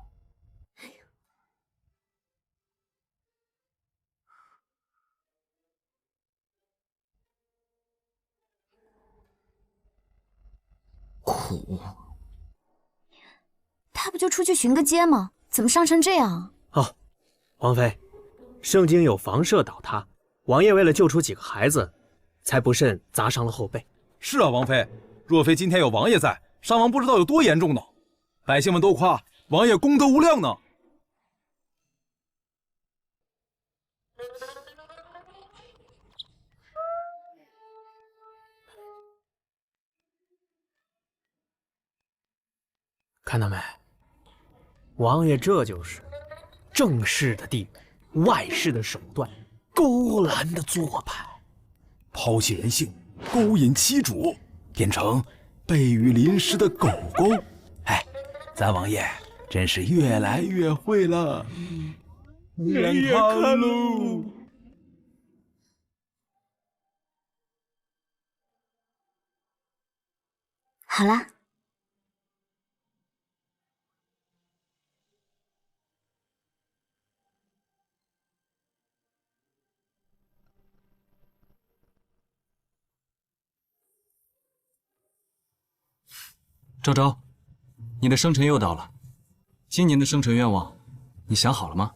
苦。他不就出去巡个街吗？怎么伤成这样？哦，王妃，圣经有房舍倒塌，王爷为了救出几个孩子，才不慎砸伤了后背。是啊，王妃，若非今天有王爷在，伤亡不知道有多严重呢。百姓们都夸王爷功德无量呢。看到没？王爷这就是正室的地位，外室的手段，勾栏的做派，抛弃人性，勾引妻主，变成背与淋湿的狗狗。哎，咱王爷真是越来越会了。人也看喽。好了。周周，你的生辰又到了，今年的生辰愿望，你想好了吗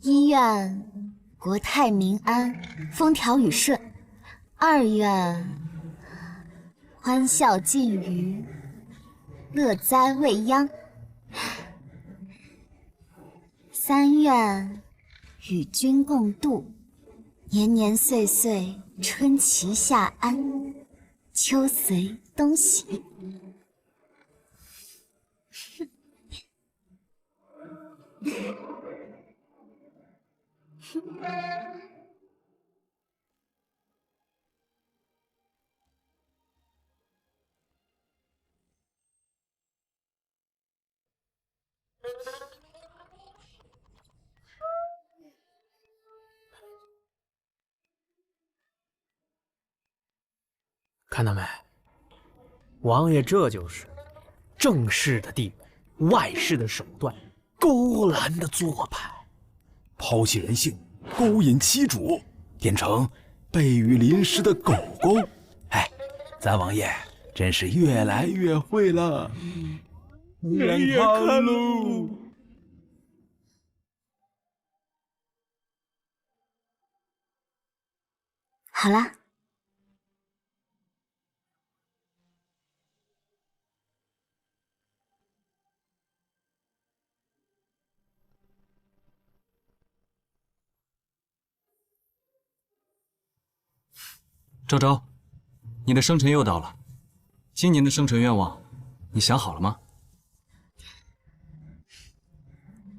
？1愿国泰民安，风调雨顺；2愿欢笑尽余，乐哉未央；3愿与君共度，年年岁岁春其夏安，秋随冬喜。看到没？王爷这就是正室的地位，外室的手段，勾栏的做派，抛弃人性，勾引妻主，变成背与淋湿的狗狗。哎，咱王爷真是越来越会了。人也看喽。好了。周周，你的生辰又到了，今年的生辰愿望，你想好了吗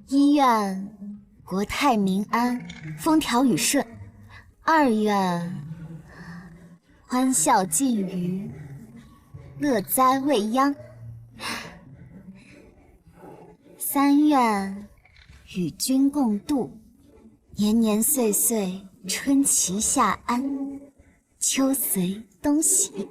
？1愿国泰民安，风调雨顺；2愿欢笑尽余，乐哉未央；3愿与君共度，年年岁岁春其夏安，秋随冬喜。